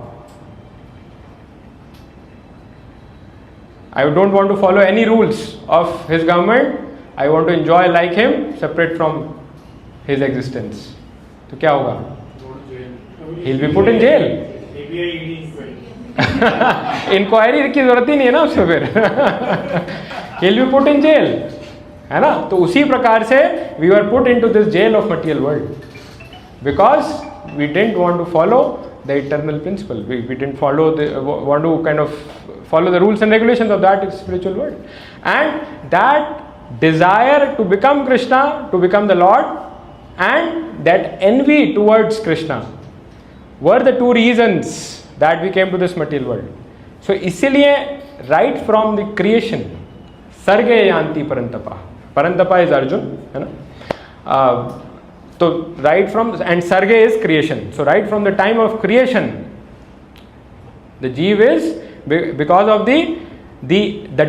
I don't want to follow any rules of his government. I want to enjoy like him, separate from his existence. तो क्या होगा? He'll be put in jail. Inquiry की जरूरत ही नहीं है ना उसमें फिर. He'll be put in jail, है ना. तो उसी प्रकार से we were put into this jail of material world because we didn't want to follow the eternal principle. We didn't want to kind of follow the rules and regulations of that spiritual world, and that desire to become Krishna, to become the Lord, and that envy towards Krishna were the two reasons that we came to this material world. So इसीलिए right from the creation, सर्गे यान्ति परंतपा, परंतपा is Arjun, है ना? So right from, and sarge is creation. So right from the time of creation, the जीव is because of the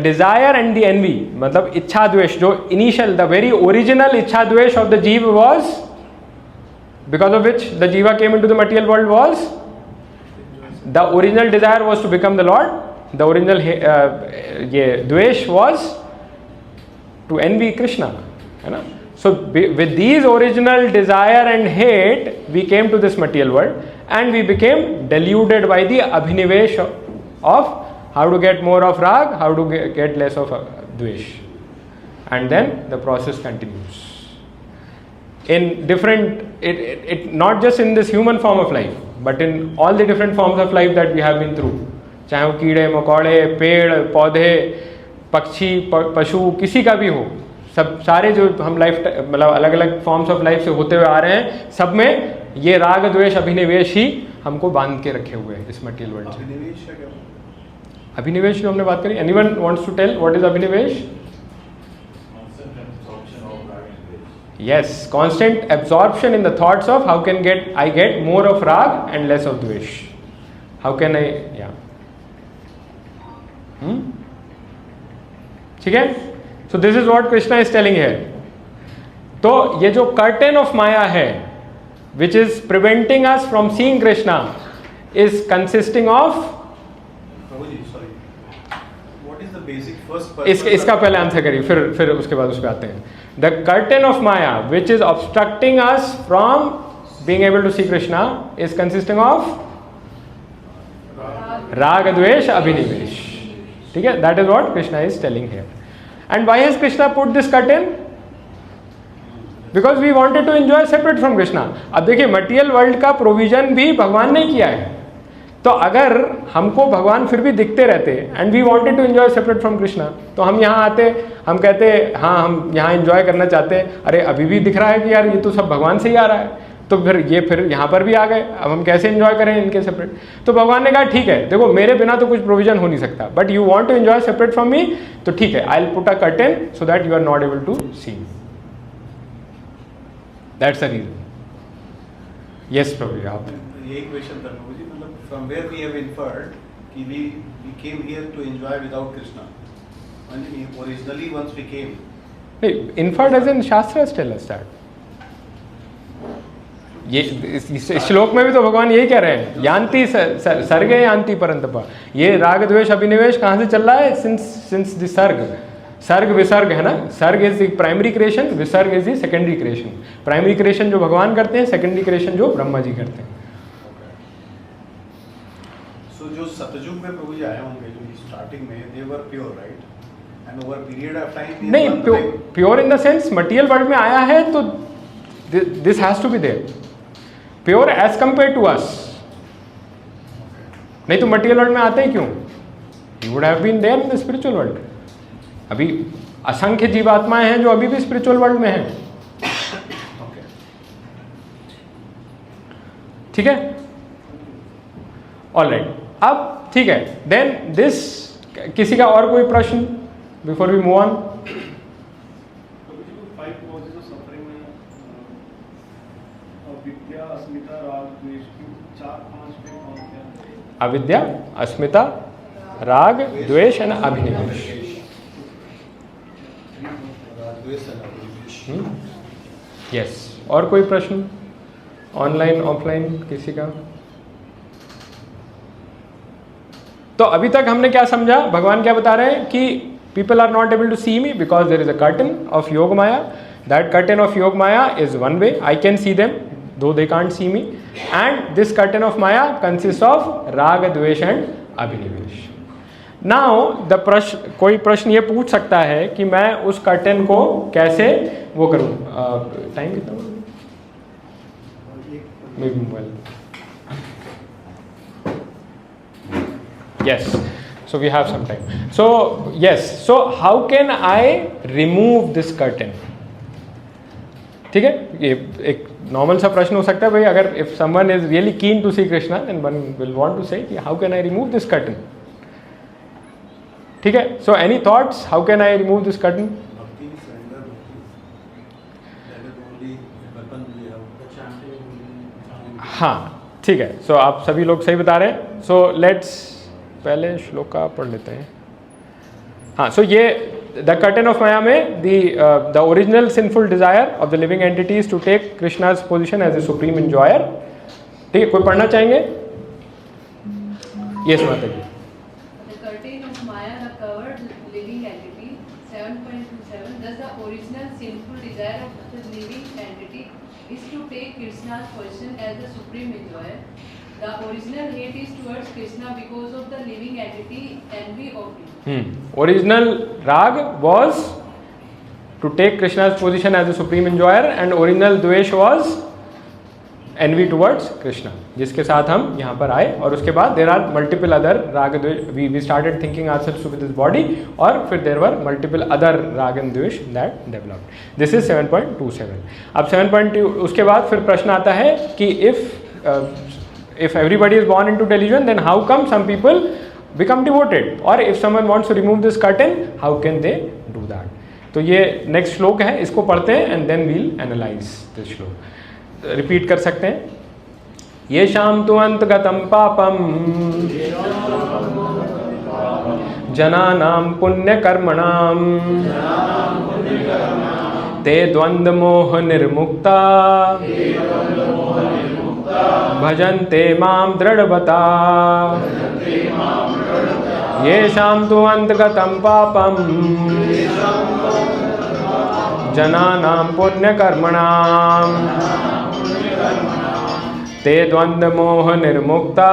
desire and the envy, मतलब इच्छा द्वेष, जो initial, the very original इच्छा द्वेष of the जीव was, because of which the jiva came into the material world, was the original desire was to become the Lord. The original dvesh was to envy Krishna, है ना? So with these original desire and hate, we came to this material world, and we became deluded by the abhinivesh of how to get more of rag, how to get less of dvesh, and then the process continues in different, it not just in this human form of life, but in all the different forms of life that we have been through, चाहे वो कीड़े मकोड़े, पेड़ पौधे, पक्षी पशु, किसी का भी हो, सब सारे जो हम लाइफ मतलब अलग अलग फॉर्म्स ऑफ लाइफ से होते हुए आ रहे हैं, सब में ये राग द्वेष अभिनिवेश ही हमको बांध के रखे हुए हैं इस मटेरियल वर्ल्ड से. अभिनिवेश जो हमने बात करी, anyone wants to tell what is अभिनिवेश? Yes, constant absorption in the thoughts of how can I get more of rag and less of dvesh. How can I, yeah. ठीक है? So this is what Krishna is telling here. तो ये जो curtain of Maya है, which is preventing us from seeing Krishna, is consisting of. Prabhuji, sorry. What is the basic first purpose? इसका पहले answer करिए, फिर उसके बाद उस पर आते हैं. The curtain of Maya, which is obstructing us from being able to see Krishna, is consisting of Raga, Dvesh, Abhinivesh. ठीक है? That is what Krishna is telling here. And why has Krishna put this curtain? Because we wanted to enjoy separate from Krishna. अब देखिए material world का provision भी भगवान ने किया है. तो अगर हमको भगवान फिर भी दिखते रहते and we wanted to enjoy separate from Krishna, तो हम यहाँ आते, हम कहते हाँ हम यहाँ एंजॉय करना चाहते हैं, अरे अभी भी दिख रहा है कि यार ये तो सब भगवान से ही आ रहा है, तो फिर यहाँ पर भी आ गए, अब हम कैसे एंजॉय करें इनके सेपरेट? तो भगवान ने कहा ठीक है, देखो मेरे बिना तो कुछ प्रोविजन हो नहीं सकता, but you want to enjoy separate from me, तो ठीक है, I will put a curtain so that you are not able to see. That's the reason. Yes प्रभु, आप यही क्वेश्चन था प्रभु जी, मतलब from where we have inferred कि we came here to enjoy without Krishna. And originally once we came. Inferred as in Shastras tell us that. ये इस श्लोक में भी तो भगवान यही कह रहे हैं, यान्ति सर्गे यान्ति परंतपा. ये राग द्वेष अभिनिवेश कहाँ से चल रहा है? सिंस द सर्ग विसर्ग है ना. सर्ग इज द प्राइमरी क्रिएशन, विसर्ग is the secondary creation. Primary creation जो भगवान करते हैं, सेकेंडरी क्रिएशन जो ब्रह्मा जी करते हैं. जो सतयुग में प्रभु जी आए होंगे जो स्टार्टिंग में, they were pure right, and over period of time नहीं, pure in the sense material world में आया है तो this has to be there, pure as compare to us. नहीं तो मटेरियल वर्ल्ड में आते ही क्यों? He would have been there in the spiritual world. अभी असंख्य जीवात्माएं हैं जो अभी भी स्पिरिचुअल वर्ल्ड में हैं. ठीक है, ऑलराइट. अब ठीक है, देन दिस, किसी का और कोई प्रश्न बिफोर वी मूव ऑन? अविद्या, अस्मिता, राग, द्वेष एंड अभिनिवेश. यस, और कोई प्रश्न ऑनलाइन ऑफलाइन किसी का? तो अभी तक हमने क्या समझा? भगवान क्या बता रहे हैं कि people are not able to see me because there is a curtain of Yoga Maya. That curtain of Yoga Maya is one way, I can see them though they can't see me, and this curtain of Maya consist of राग, द्वेष and अभिनिवेश. Now the प्रश्न, कोई प्रश्न ये पूछ सकता है कि मैं उस कर्टन को कैसे वो करूं. टाइम कितना? May be mobile. Yes. So we have some time. So yes, so how can I remove this curtain? ठीक है, ये एक नॉर्मल सा प्रश्न हो सकता है भाई, अगर if someone is really keen to see Krishna then one will want to say कि how can I remove this curtain. ठीक है, so any thoughts, how can I remove this curtain? Bhakti, surrender, bhakti. That is the only weapon we have. The chanting. हाँ ठीक है, सो आप सभी लोग सही बता रहे हैं. सो लेट्स पहले श्लोका पढ़ लेते हैं. हाँ, सो ये द कर्टन ऑफ माया में the original sinful desire of the living entities to take Krishna's position as a supreme enjoyer. ठीक है, कोई पढ़ना चाहेंगे? यस माता जी. The curtain of Maya, the covered living entity, 7.27. Thus, the original sinful desire of the living entity is to take Krishna's position as the supreme enjoyer. The original hate is towards Krishna because of the living entity envy of him. Original rag was to take Krishna's position as a supreme enjoyer, and original dvesh was envy towards Krishna, जिसके साथ हम यहाँ पर आए. और उसके बाद there are multiple other rag we started thinking ourselves with this body, और फिर there were multiple other rag and dvesh that developed. This is 7.27. अब 7.2 उसके बाद फिर प्रश्न आता है कि if everybody is born into delusion, then how come some people become devoted? Or if someone wants to remove this curtain, how can they do that? तो ये नेक्स्ट श्लोक है, इसको पढ़ते हैं and then we'll analyze this श्लोक. Repeat कर सकते हैं. ये शाम तु अंतगतम पापम जनानां पुण्य कर्मणाम ते द्वंद्व मोह निर्मुक्ता भजन्ते मां दृढ़वता. येषां तु अंतगतं पापं जनानां पुण्यकर्मणां ते द्वन्द्वमोह निर्मुक्ता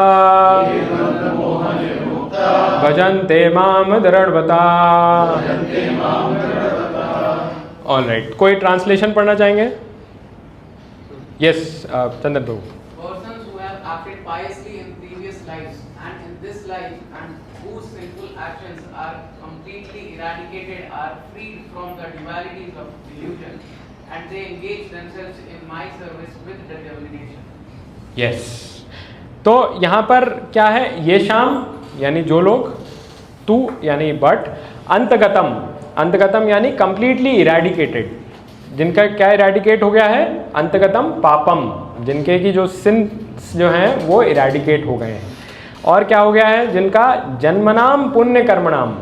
भजन्ते मां दृढ़वता. ऑलराइट, कोई ट्रांसलेशन पढ़ना चाहेंगे? Yes, Chandan Prabhu. Persons who have acted piously in previous lives and in this life, and whose sinful actions are completely eradicated, are freed from the dualities of delusion, and they engage themselves in my service with determination. Yes, तो यहाँ पर क्या है? ये शाम यानी जो लोग, तू यानी बट, अंतगतम, अंतगतम यानी कंप्लीटली इरेडिकेटेड, जिनका क्या इरेडिकेट हो गया है? अंतगतम पापम, जिनके की जो सिंस जो हैं वो इरेडिकेट हो गए हैं. और क्या हो गया है? जिनका जन्मनाम पुण्य कर्मणाम,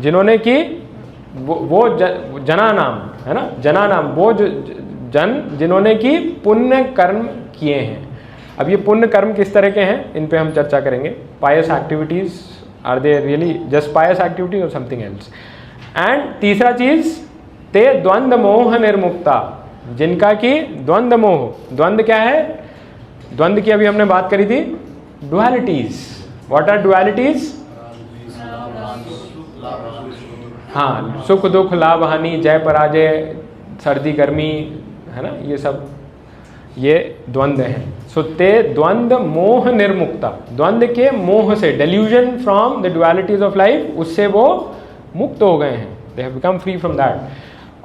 जिन्होंने की वो जना नाम है ना, जना नाम, वो जन जिन्होंने की पुण्य कर्म किए हैं. अब ये पुण्य कर्म किस तरह के हैं, इन पे हम चर्चा करेंगे. Pious activities, are they really just pious activities और समथिंग एल्स? एंड तीसरा चीज, ते द्वंद्व मोह निर्मुक्ता, जिनका की द्वंद्व मोह, द्वंद्व क्या है? द्वंद्व की अभी हमने बात करी थी, डुअलिटीज. What are dualities? हाँ, सुख दुख, लाभ हानि, जय पराजय, सर्दी गर्मी, है ना, ये सब ये द्वंद्व हैं. सो ते द्वंद्व मोह निर्मुक्ता, द्वंद्व के मोह से, delusion from the dualities of life, उससे वो मुक्त हो गए हैं. They have become free from that.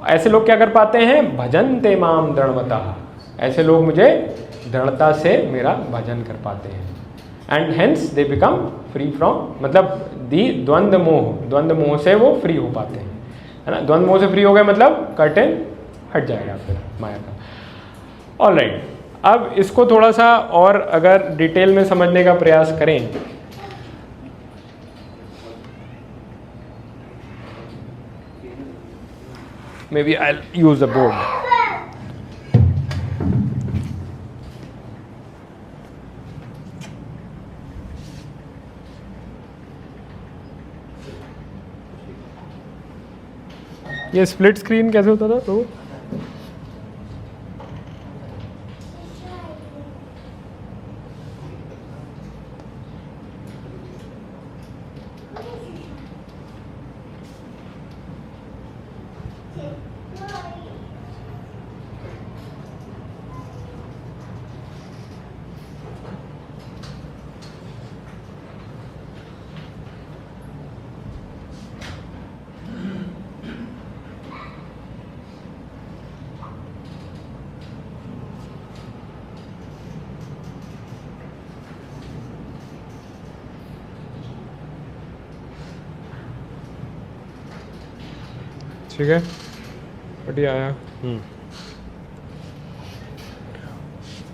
ऐसे लोग क्या कर पाते हैं? भजन्ते माम दृढ़वता, ऐसे लोग मुझे दृढ़ता से मेरा भजन कर पाते हैं. And hence they become free from, मतलब दी द्वंद्व मोह, द्वंद्व मोह से वो फ्री हो पाते हैं, है ना. द्वंद्व मोह से फ्री हो गए मतलब कर्टेन हट जाएगा फिर माया का. ऑलराइट, अब इसको थोड़ा सा और अगर डिटेल में समझने का प्रयास करें, maybe I'll use a board. ये स्प्लिट स्क्रीन कैसे होता था? तो ठीक है, बढ़िया आया।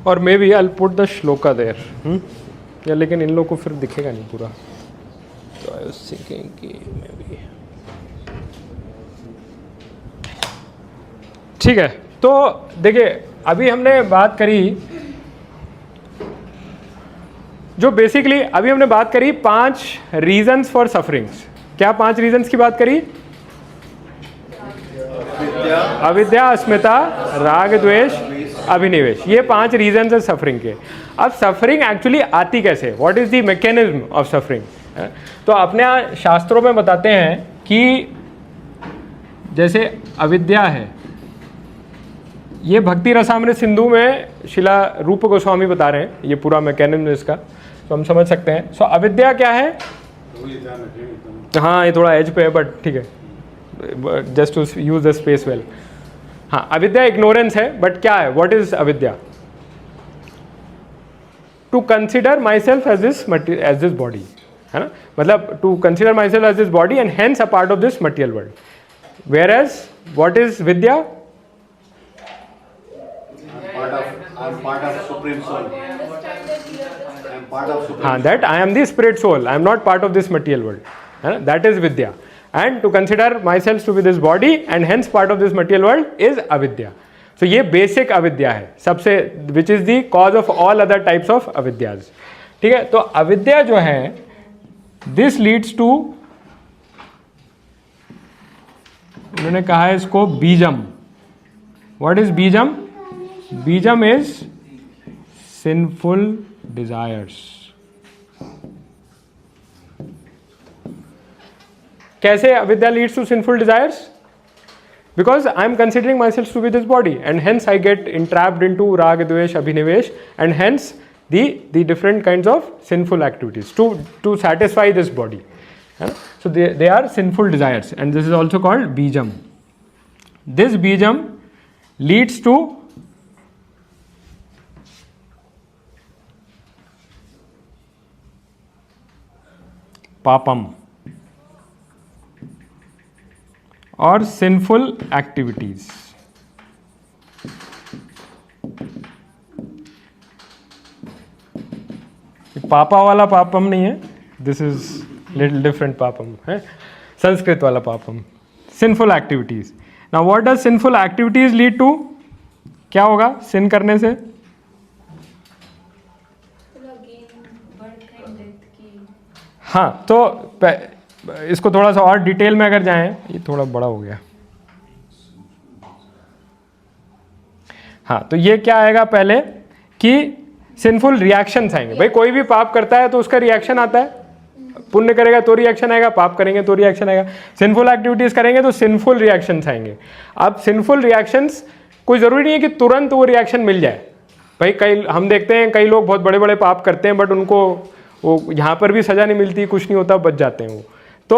और maybe I put the shloka there, या लेकिन इन लोगों को फिर दिखेगा नहीं पूरा, तो आई वाज थिंकिंग कि मे बी ठीक है। तो देखिए अभी हमने बात करी, जो बेसिकली अभी हमने बात करी 5 रीजंस फॉर सफरिंग्स। क्या 5 रीजंस की बात करी? अविद्या, अस्मिता, राग, द्वेष, अभिनिवेश, ये 5 रीजंस है सफरिंग के। अब सफरिंग एक्चुअली आती कैसे, what is the mechanism of suffering? तो अपने यहाँ शास्त्रों में बताते हैं कि जैसे अविद्या है, ये भक्ति रसामृत सिंधु में शिला रूप गोस्वामी बता रहे हैं ये पूरा मैकेनिज्म इसका, तो हम समझ सकते हैं। सो अविद्या क्या है? हाँ ये थोड़ा एज पे है बट ठीक है, just to use the space well. हाँ, अविद्या इग्नोरेंस है, बट क्या है, what is avidya? To consider my self as this body, है ना, मतलब to consider my self as this body and hence a part of this material world. Where as what is vidya? हाँ, that I am the spirit soul, I am not part of this material world, है ना, that is vidya. And to consider myself to be this body and hence part of this material world is avidya. So ये basic अविद्या है सबसे, which is the cause of all other types of अविद्याज। ठीक है, तो अविद्या जो है this leads to, उन्होंने कहा है इसको बीजम। What is बीजम? बीजम is sinful desires। कैसे avidya leads to sinful desires? Because I am considering my self to be this body and hence I get entrapped into raga, द्वेष, abhinivesha and hence the different kinds of sinful activities to satisfy this body. So they are sinful desires, and this is also called bijam. This bijam leads to papam और sinful activities. पापा वाला पापम नहीं है, this is little different पापम है, संस्कृत वाला पापम। Sinful activities. Now what does sinful activities lead to? क्या होगा सिन करने से? हाँ, तो इसको थोड़ा सा और डिटेल में अगर जाएं, ये थोड़ा बड़ा हो गया। हाँ, तो ये क्या आएगा पहले कि सिंफुल रिएक्शंस आएंगे। भाई कोई भी पाप करता है तो उसका रिएक्शन आता है, पुण्य करेगा तो रिएक्शन आएगा, पाप करेंगे तो रिएक्शन आएगा, सिंफुल एक्टिविटीज करेंगे तो सिंफुल रिएक्शंस आएंगे। अब सिंफुल रिएक्शंस कोई ज़रूरी नहीं है कि तुरंत वो रिएक्शन मिल जाए। भाई कई हम देखते हैं कई लोग बहुत बड़े बड़े पाप करते हैं बट उनको वो यहाँ पर भी सज़ा नहीं मिलती, कुछ नहीं होता, बच जाते हैं वो। तो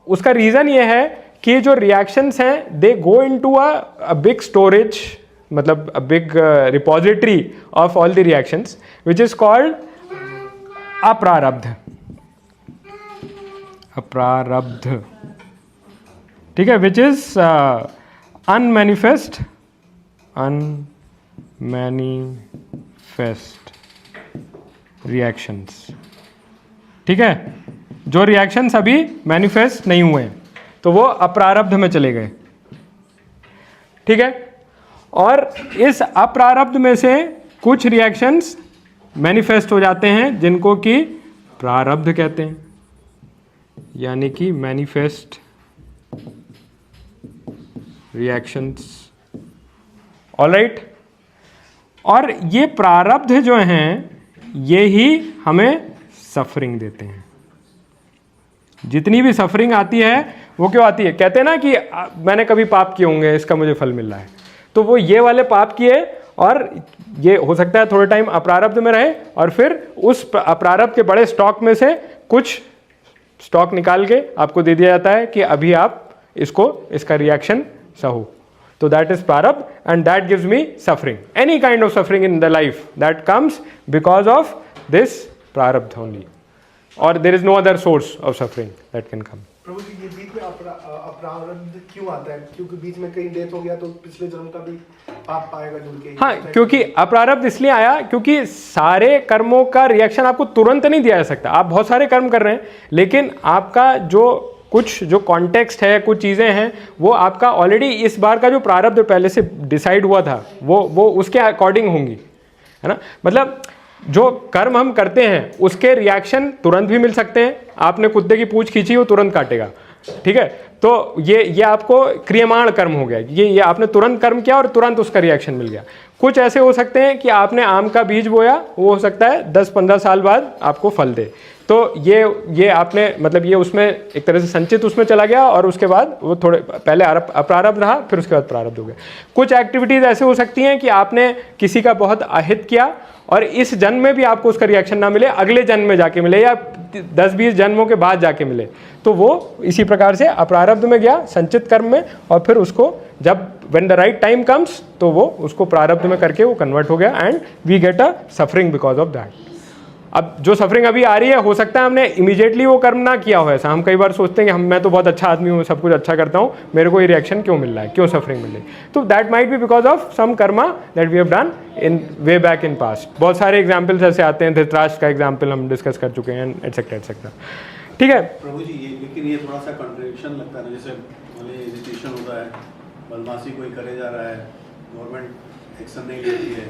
उसका रीज़न ये है कि जो रिएक्शंस हैं they go into a big storage, मतलब a big repository of all the reactions, which is called aprarabdha. Aprarabdha, ठीक है, which is unmanifest reactions. ठीक है, जो रिएक्शंस अभी मैनिफेस्ट नहीं हुए हैं तो वो अप्रारब्ध में चले गए। ठीक है, और इस अप्रारब्ध में से कुछ रिएक्शंस मैनिफेस्ट हो जाते हैं जिनको कि प्रारब्ध कहते हैं, यानी कि मैनिफेस्ट रिएक्शंस। ऑलराइट, और ये प्रारब्ध जो हैं ये ही हमें सफरिंग देते हैं। जितनी भी सफरिंग आती है वो क्यों आती है? कहते हैं ना कि मैंने कभी पाप किए होंगे, इसका मुझे फल मिल रहा है, तो वो ये वाले पाप किए और ये हो सकता है थोड़े टाइम अप्रारब्ध में रहे और फिर उस अप्रारब्ध के बड़े स्टॉक में से कुछ स्टॉक निकाल के आपको दे दिया जाता है कि अभी आप इसका रिएक्शन सहो। तो that is prarabdha and that gives me suffering, any kind of suffering in the life that comes because of this prarabdha only, और there is no other source of suffering that can come. प्रभु जी ये बीच में अपरारब्ध क्यों आता है? क्योंकि बीच में कहीं डेथ हो गया तो पिछले जन्म का भी पाप पाएगा जुड़ के। हाँ, क्योंकि अपरारब्ध इसलिए आया क्योंकि सारे कर्मों का रिएक्शन आपको तुरंत नहीं दिया जा सकता। आप बहुत सारे कर्म कर रहे हैं, लेकिन आपका जो कॉन्टेक्स्ट है, कुछ चीज़ें हैं, वो आपका ऑलरेडी इस बार का जो प्रारब्ध पहले से डिसाइड हुआ था वो उसके अकॉर्डिंग होंगी, है ना। मतलब जो कर्म हम करते हैं उसके रिएक्शन तुरंत भी मिल सकते हैं। आपने कुत्ते की पूंछ खींची, वो तुरंत काटेगा, ठीक है। तो ये आपको क्रियमाण कर्म हो गया, ये आपने तुरंत कर्म किया और तुरंत उसका रिएक्शन मिल गया। कुछ ऐसे हो सकते हैं कि आपने आम का बीज बोया, वो हो सकता है 10-15 साल बाद आपको फल दे। तो ये आपने मतलब ये उसमें एक तरह से संचित उसमें चला गया और उसके बाद वो थोड़े पहले अप्रारब्ध रहा, फिर उसके बाद प्रारब्ध हो गया। कुछ एक्टिविटीज़ ऐसे हो सकती हैं कि आपने किसी का बहुत अहित किया और इस जन्म में भी आपको उसका रिएक्शन ना मिले, अगले जन्म में जाके मिले या 10-20 जन्मों के बाद जाके मिले, तो वो इसी प्रकार से अप्रारब्ध में गया, संचित कर्म में, और फिर उसको जब when the right time comes तो वो उसको प्रारब्ध में करके वो कन्वर्ट हो गया and we get a suffering because of that. अब जो सफरिंग अभी आ रही है, हो सकता है हमने इमीडिएटली वो कर्म ना किया हो। ऐसा हम कई बार सोचते हैं कि मैं तो बहुत अच्छा आदमी हूँ, सब कुछ अच्छा करता हूँ, मेरे को ये रिएक्शन क्यों मिल रहा है, क्यों सफरिंग मिल रही है। तो that might be because of some karma that we have done in way back in past. बहुत सारे एग्जाम्पल्स ऐसे आते हैं, धृतराष्ट्र का एग्जाम्पल हम डिस्कस कर चुके हैं, एटसेट्रा एटसेट्रा, ठीक है। प्रभु जी लेकिन ये थोड़ा सा कॉन्ट्रडिक्शन लगता है ना, जैसे मान लीजिए एजिटेशन होता है, बदमाशी कोई करे जा रहा है, गवर्नमेंट एक्शन नहीं लेती है,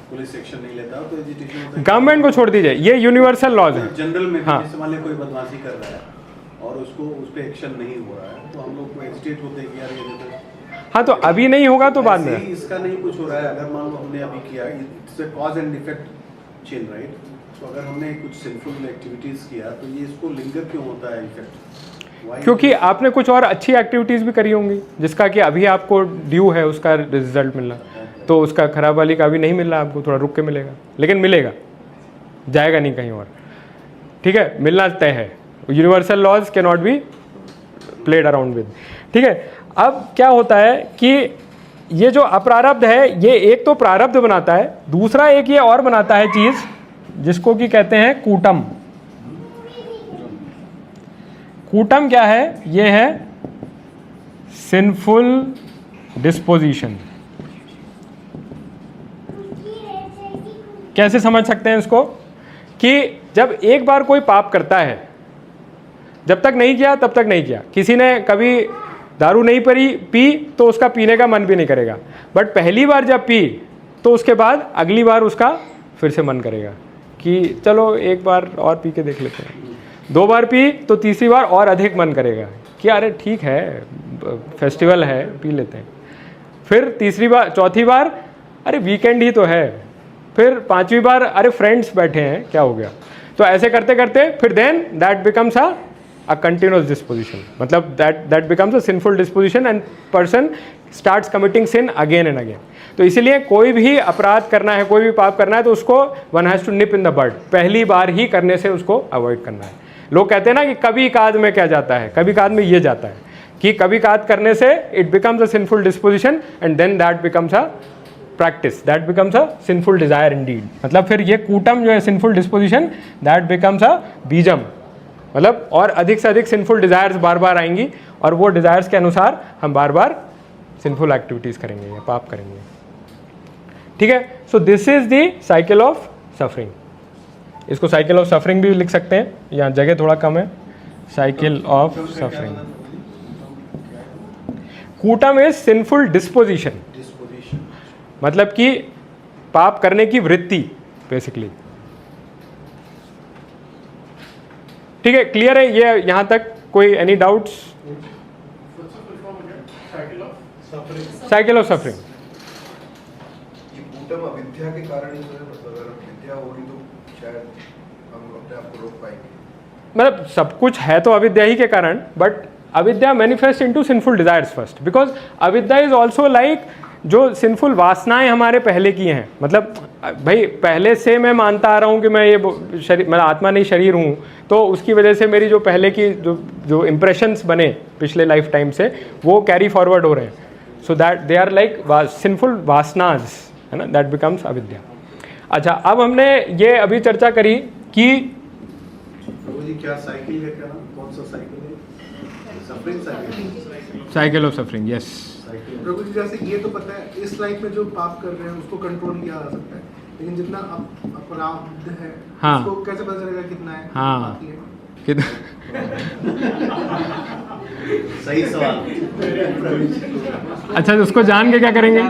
पुलिस एक्शन नहीं लेता, तो एजिटेशन होता है। गवर्नमेंट को छोड़ दीजिए, ये यूनिवर्सल लॉज है। जनरल में हाँ। जैसे मान लीजिए कोई बदमाशी कर रहा है और उसको उस पर एक्शन नहीं हो रहा है, तो हम लोग को एजिटेट होते हैं कि यार ये तो हाँ, तो अभी नहीं होगा तो बाद में। इसका नहीं कुछ हो रहा है। अगर मान लो हमने अभी किया, it's a cause and effect chain, right. तो अगर हमने कुछ सिंफुल एक्टिविटीज किया तो ये इसको लिंगर क्यों होता है इफेक्ट? क्योंकि आपने कुछ और अच्छी एक्टिविटीज़ भी करी होंगी जिसका कि अभी आपको ड्यू है उसका रिजल्ट मिलना, तो उसका खराब वाली का अभी नहीं मिल रहा, आपको थोड़ा रुक के मिलेगा, लेकिन मिलेगा, जाएगा नहीं कहीं और, ठीक है। मिलना तय है। Universal laws can not be played around with, ठीक है। अब क्या होता है कि ये जो अप्रारब्ध है, ये एक तो प्रारब्ध बनाता है, दूसरा एक ये और बनाता है चीज़ जिसको कि कहते हैं कूटम। कूटम क्या है? ये है सिंफुल डिस्पोजिशन। कैसे समझ सकते हैं इसको? कि जब एक बार कोई पाप करता है, जब तक नहीं किया तब तक नहीं किया। किसी ने कभी दारू नहीं पी तो उसका पीने का मन भी नहीं करेगा, बट पहली बार जब पी तो उसके बाद अगली बार उसका फिर से मन करेगा कि चलो एक बार और पी के देख लेते हैं। 2 बार पी तो तीसरी बार और अधिक मन करेगा कि अरे ठीक है, फेस्टिवल है, पी लेते हैं। फिर तीसरी बार, चौथी बार अरे वीकेंड ही तो है, फिर 5वीं बार अरे फ्रेंड्स बैठे हैं, क्या हो गया। तो ऐसे करते करते फिर then that becomes a continuous disposition, मतलब that becomes a sinful disposition and person starts committing sin again and again. तो इसीलिए कोई भी अपराध करना है, कोई भी पाप करना है, तो उसको one has to nip in the bud, पहली बार ही करने से उसको अवॉइड करना है। लोग कहते हैं ना कि कभी काद में क्या जाता है, कभी काद में ये जाता है कि कभी काद करने से it becomes a sinful disposition and then that becomes a practice, that becomes a sinful desire indeed. मतलब फिर ये कूटम जो है sinful disposition, that becomes a bijam, मतलब और अधिक से अधिक सिंफुल डिजायर्स बार बार आएंगी और वो डिजायर्स के अनुसार हम बार बार सिंफुल एक्टिविटीज करेंगे या पाप करेंगे, ठीक है। So this is the cycle of suffering. इसको साइकिल ऑफ सफरिंग भी लिख सकते हैं, यहाँ जगह थोड़ा कम है। Cycle of suffering. Kutam is sinful disposition, मतलब कि पाप करने की वृत्ति बेसिकली, ठीक है। क्लियर है ये यहाँ तक? कोई any doubts? Cycle of suffering. ये कूटम अविद्या के कारण ही है, मतलब अगर विद्या होगी तो शायद हम अपने आप को रोक पाएंगे। मतलब सब कुछ है तो अविद्या ही के कारण, बट अविद्या manifest into sinful desires first, because अविद्या इज ऑल्सो लाइक जो सिंफुल वासनाएं हमारे पहले की हैं। मतलब भाई पहले से मैं मानता आ रहा हूँ कि मैं ये शरीर, मैं आत्मा नहीं शरीर हूँ, तो उसकी वजह से मेरी जो पहले की जो इम्प्रेशंस बने पिछले लाइफ टाइम से वो कैरी फॉरवर्ड हो रहे हैं। So that they are like sinful वासनाज, है ना, दैट बिकम्स अविद्या। अच्छा, अब हमने ये अभी चर्चा करी कि जी क्या साइकिल का क्या नाम, कौन सा साइकिल है? Suffering cycle, cycle of suffering, yes. प्रभु जी जैसे ये तो पता है इस लाइफ में जो पाप कर रहे हैं उसको कंट्रोल किया जा सकता है, लेकिन जितना अपराध है हाँ। उसको कैसे पता चलेगा कितना है? हाँ। बाकी है। सही सवाल। अच्छा, तो उसको जान के क्या करेंगे?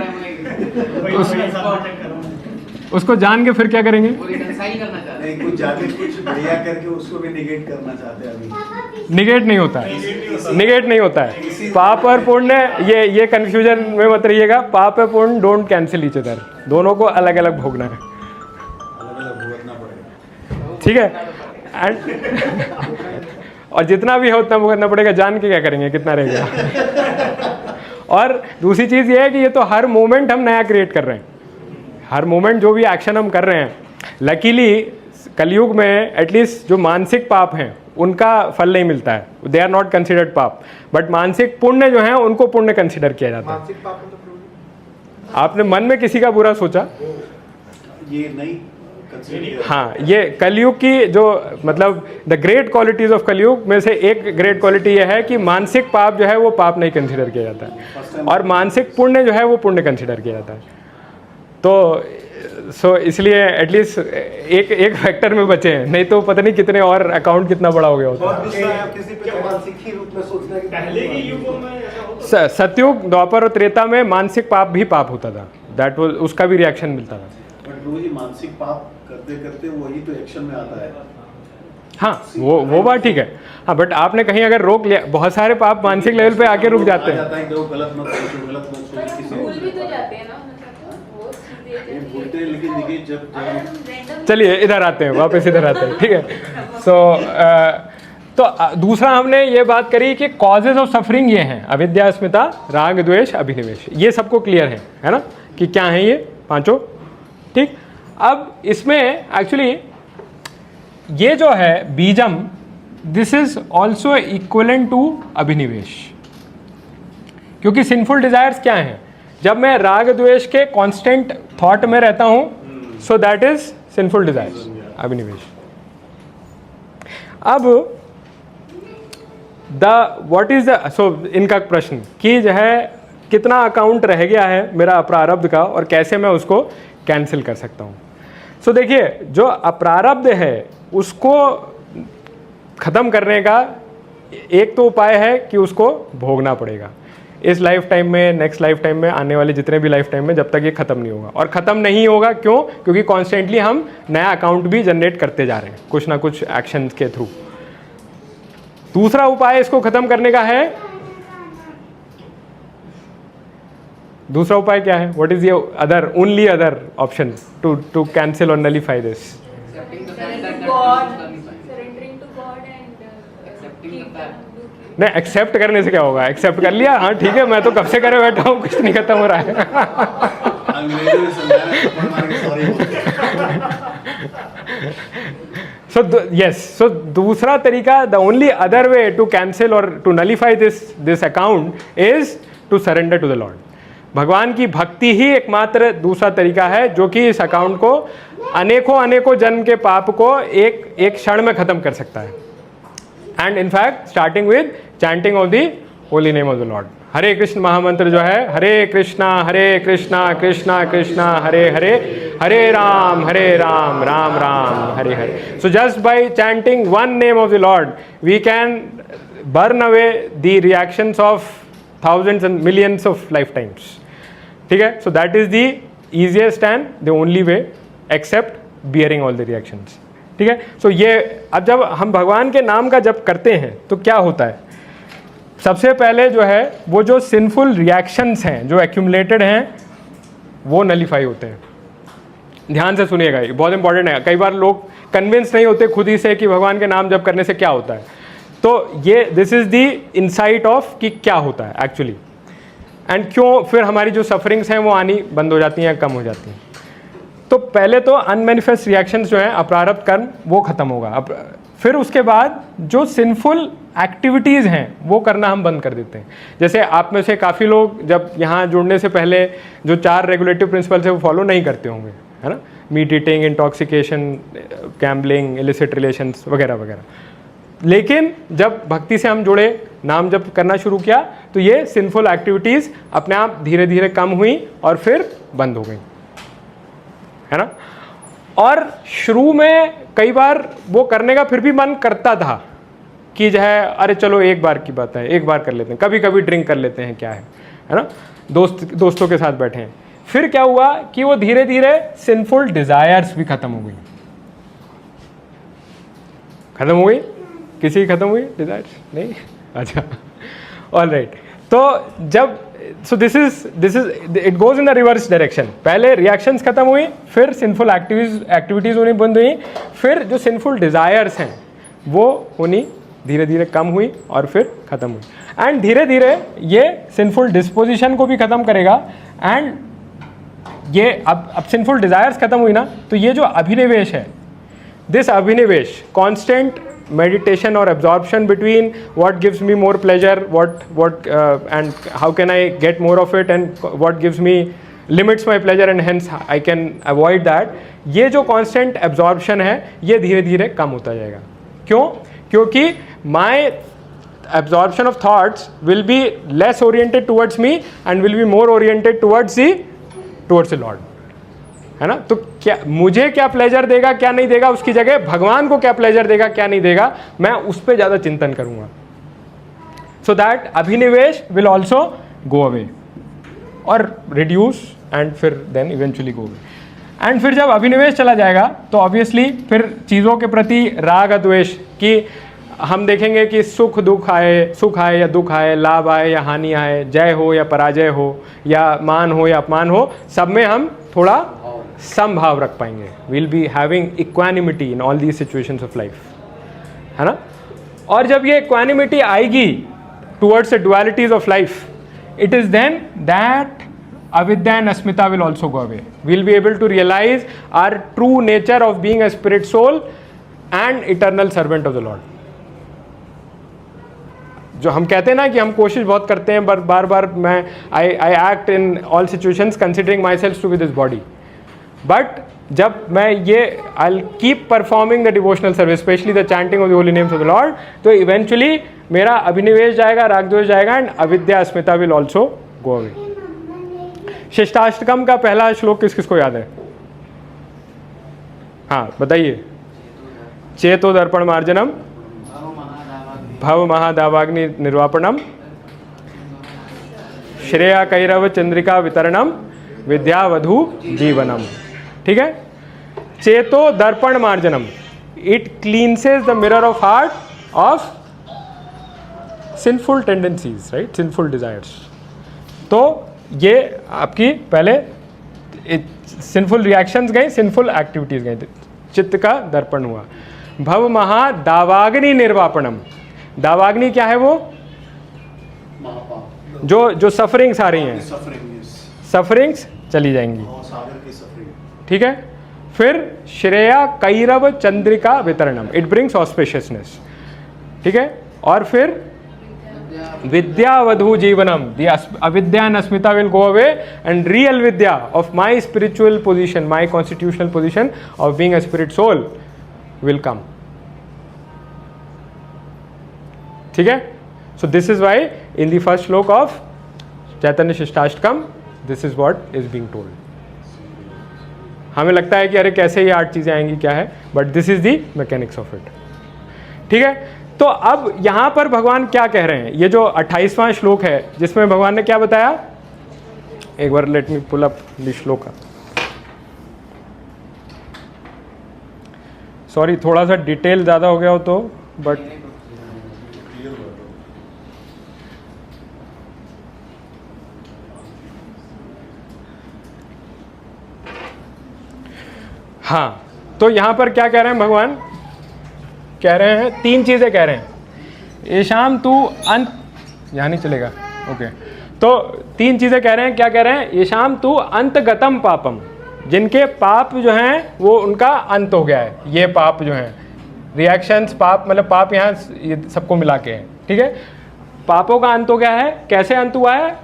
उसको जान के फिर क्या करेंगे? वो रिकंसाइल करना चाहते हैं। नहीं, कुछ जाके कुछ बढ़िया करके उसको भी निगेट करना चाहते हैं अभी। निगेट नहीं होता है, निगेट नहीं होता है। पाप और पुण्य, ये कंफ्यूजन में मत रहिएगा। पाप और पुण्य डोंट कैंसिल ईच अदर, दोनों को अलग अलग भोगना है, अलग अलग भुगतना पड़ेगा। ठीक है। एंड और जितना भी है उतना भुगतना पड़ेगा। जान के क्या करेंगे, कितना रहेगा? और दूसरी चीज़ ये है कि ये तो हर मोमेंट हम नया क्रिएट कर रहे हैं, हर मोमेंट जो भी एक्शन हम कर रहे हैं। लकीली कलयुग में एटलीस्ट जो मानसिक पाप हैं उनका फल नहीं मिलता है, दे आर नॉट कंसिडर्ड पाप, बट मानसिक पुण्य जो है उनको पुण्य कंसिडर किया जाता है। मानसिक पाप मतलब प्रभु जी? आपने मन में किसी का बुरा सोचा, ये नहीं कंसीडर। हाँ, ये कलयुग की जो मतलब द ग्रेट क्वालिटीज ऑफ कलयुग में से एक ग्रेट क्वालिटी ये है कि मानसिक पाप जो है वो पाप नहीं कंसिडर किया जाता है, और मानसिक पुण्य जो है वो पुण्य कंसिडर किया जाता है। तो सो इसलिए एटलीस्ट एक फैक्टर में बचे हैं, नहीं तो पता नहीं कितने और अकाउंट कितना बड़ा हो गया होता और दूसरा है किसी पे मानसिक ही रूप में सोचना है कि पहले के युगों में ऐसा होता है। सतयुग, द्वापर और त्रेता में मानसिक पाप भी पाप होता था, दैट वाज, उसका भी रिएक्शन मिलता था। बट रोज ही मानसिक पाप करते करते वही तो एक्शन में आता है। हाँ, वो बात ठीक है। हाँ, बट आपने कहीं अगर रोक लिया, बहुत सारे पाप मानसिक लेवल पे आके रुक जाते हैं। गलत मत सोचो, गलत मत सोचो, किसी भूल भी तो जाते हैं ना, वो ये बोलते हैं, लेकिन देखिए जब चलिए इधर आते हैं, वापस इधर आते हैं, ठीक है। तो दूसरा हमने ये बात करी कि कॉजेज ऑफ सफरिंग ये हैं, अविद्या, अस्मिता, राग, द्वेष, अभिनिवेश। ये सबको क्लियर है ना, कि क्या है ये पांचों, ठीक। अब इसमें एक्चुअली ये जो है बीजम, this is also equivalent to abhinivesha, क्योंकि सिंफुल डिजायर्स क्या हैं? जब मैं राग द्वेष के कांस्टेंट थॉट में रहता हूं, so that is sinful desires, abhinivesha. अब व्हाट इज द, सो इनका प्रश्न कि जो है कितना अकाउंट रह गया है मेरा अप्रारब्ध का और कैसे मैं उसको कैंसिल कर सकता हूं। सो देखिए, जो अप्रारब्ध है उसको खत्म करने का एक तो उपाय है कि उसको भोगना पड़ेगा इस लाइफ टाइम में, नेक्स्ट लाइफ टाइम में, आने वाले जितने भी लाइफ टाइम में, जब तक ये खत्म नहीं होगा। और खत्म नहीं होगा क्यों? क्योंकि कॉन्स्टेंटली हम नया अकाउंट भी जनरेट करते जा रहे हैं कुछ ना कुछ एक्शन के थ्रू। दूसरा उपाय इसको खत्म करने का है, दूसरा उपाय क्या है? व्हाट इज ये other, only other option to cancel और नलीफाई दिस? नहीं, एक्सेप्ट करने से क्या होगा? एक्सेप्ट कर लिया, हाँ ठीक है, मैं तो कब से करे बैठा हूँ, कुछ नहीं खत्म हो रहा है। अंग्रेजों ने समझाया, थप्पड़ मार के सॉरी बोलते हैं। सो दूसरा तरीका, the only other way to cancel और to nullify this account is to surrender to the lord. भगवान की भक्ति ही एकमात्र दूसरा तरीका है जो कि इस अकाउंट को, अनेकों जन्म के पाप को एक क्षण में खत्म कर सकता है। And in fact starting with chanting of the holy name of the Lord. हरे कृष्ण महामंत्र जो है, हरे कृष्णा कृष्णा कृष्णा हरे हरे, हरे Ram Ram Ram Hare Hare. So just by chanting one name of the Lord, we can burn away the reactions of thousands and millions of lifetimes. ठीक है? So that is the easiest and the only way, except bearing all the reactions. ठीक है? सो ये अब जब हम भगवान के नाम का जप करते हैं तो क्या होता है? सबसे पहले जो है वो जो सिंफुल रिएक्शंस हैं जो एक्यूमुलेटेड हैं वो नलीफाई होते हैं. ध्यान से सुनिएगा, ये बहुत इंपॉर्टेंट है. कई बार लोग कन्विंस नहीं होते खुद ही से कि भगवान के नाम जप करने से क्या होता है. तो ये this is the insight of कि क्या होता है एक्चुअली, एंड क्यों फिर हमारी जो सफरिंग्स हैं वो आनी बंद हो जाती हैं, कम हो जाती हैं. तो पहले तो अनमैनिफेस्ट रिएक्शंस जो हैं, अप्रारब्ध कर्म, वो खत्म होगा. फिर उसके बाद जो सिंफुल एक्टिविटीज़ हैं वो करना हम बंद कर देते हैं. जैसे आप में से काफ़ी लोग जब यहाँ जुड़ने से पहले जो 4 रेगुलेटिव प्रिंसिपल्स है वो फॉलो नहीं करते होंगे, है ना. Meat eating, intoxication, gambling, illicit relations वगैरह वगैरह. लेकिन जब भक्ति से हम जुड़े, नाम जप करना शुरू किया, तो ये सिंफुल एक्टिविटीज़ अपने आप धीरे धीरे कम हुई और फिर बंद हो गई, है ना। और शुरू में कई बार वो करने का फिर भी मन करता था कि जो है अरे चलो एक बार की बात है, एक बार कर लेते हैं, कभी कभी ड्रिंक कर लेते हैं, क्या है ना, दोस्तों के साथ बैठे हैं। फिर क्या हुआ कि वो धीरे धीरे सिंफुल डिजायर्स भी खत्म हो गई। खत्म हो गई? किसी की खत्म हुई डिजायर्स? नहीं? अच्छा, ऑल राइट। तो जब this is it goes in the reverse direction. पहले रिएक्शंस खत्म हुई, फिर सिंफुल एक्टिविटीज होनी बंद हुई, फिर जो सिंफुल डिजायर्स हैं वो होनी धीरे धीरे कम हुई और फिर खत्म हुई। एंड धीरे धीरे ये सिंफुल डिस्पोजिशन को भी खत्म करेगा। एंड ये अब सिंफुल डिजायर्स खत्म हुई ना, तो ये जो अभिनिवेश है, this abhinivesha, constant meditation or absorption between what gives me more pleasure, and how can I get more of it, and what gives me limits my pleasure and hence I can avoid that, ये जो constant absorption है ये धीरे धीरे कम होता जाएगा। क्यों? क्योंकि my absorption of thoughts will be less oriented towards me and will be more oriented towards the Lord, है ना। तो क्या मुझे क्या प्लेजर देगा क्या नहीं देगा, उसकी जगह भगवान को क्या प्लेजर देगा क्या नहीं देगा, मैं उस पर ज़्यादा चिंतन करूंगा। So that abhinivesha will also go away और रिड्यूस एंड फिर then eventually go away. And फिर जब अभिनिवेश चला जाएगा तो ऑब्वियसली फिर चीज़ों के प्रति राग द्वेष, कि हम देखेंगे कि सुख आए या दुख आए, लाभ आए या हानि आए, जय हो या पराजय हो, या मान हो या अपमान हो, सब में हम थोड़ा समभाव रख पाएंगे। Will be having equanimity in all these situations of life, है ना। और जब ये इक्वानिमिटी आएगी towards the dualities of life, it is then that avidya and asmita will also go away. We'll be able to realize our true nature of being a spirit soul and eternal servant of the Lord. जो हम कहते हैं ना कि हम कोशिश बहुत करते हैं, बार बार मैं I act in all situations considering my self to be this body, but जब मैं ये I keep performing the devotional service, especially the chanting of the holy names of the lord, तो इवेंचुअली मेरा अभिनिवेश जाएगा, राग द्वेष जाएगा, एंड अविद्या अस्मिता विल ऑल्सो गो अवे। शिष्टाष्टकम का पहला श्लोक किस किस को याद है? हाँ बताइए। चेतो दर्पण मार्जनम, भव महादावाग्नि निर्वापणम, श्रेया कैरव चंद्रिका वितरणम, विद्यावधु जीवनम। ठीक है। चेतो दर्पण मार्जनम, it cleanses the mirror of heart of sinful tendencies, right, sinful desires. तो ये आपकी पहले सिंफुल रिएक्शंस गए, सिंफुल एक्टिविटीज गए, चित्त का दर्पण हुआ। भव महा दावाग्नि निर्वापणम, दावाग्नि क्या है? वो जो सफरिंग्स आ रही हैं, सफरिंग्स चली जाएंगी, ठीक है। फिर श्रेया कैरव चंद्रिका वितरणम, इट ब्रिंग्स ऑस्पिशियसनेस, ठीक है। और फिर विद्यावधु जीवनम, the avidya and asmita will go away and real vidya of my spiritual position, my constitutional position of being a spirit soul will come. ठीक है। So this is why in the first shloka of Chaitanya Shikshashtakam this is what is being told. हमें लगता है कि अरे कैसे ये 8 चीजें आएंगी, क्या है, but this is the mechanics of it. ठीक है। तो अब यहां पर भगवान क्या कह रहे हैं? ये जो 28वां श्लोक है जिसमें भगवान ने क्या बताया, एक बार let me pull up the shloka. Sorry थोड़ा सा डिटेल ज्यादा हो गया हो तो, बट हाँ, तो यहां पर क्या कह रहे हैं भगवान? कह रहे हैं 3 चीजें कह रहे हैं। येषाम तू अंत, यहाँ नहीं चलेगा, ओके। तो 3 चीजें कह रहे हैं। क्या कह रहे हैं? येषाम तू अंतगतम पापम, जिनके पाप जो हैं वो उनका अंत हो गया है। ये पाप जो हैं, रिएक्शंस, पाप मतलब पाप यहाँ ये सबको मिला के है, ठीक है। पापों का अंत हो गया है। कैसे अंत हुआ है?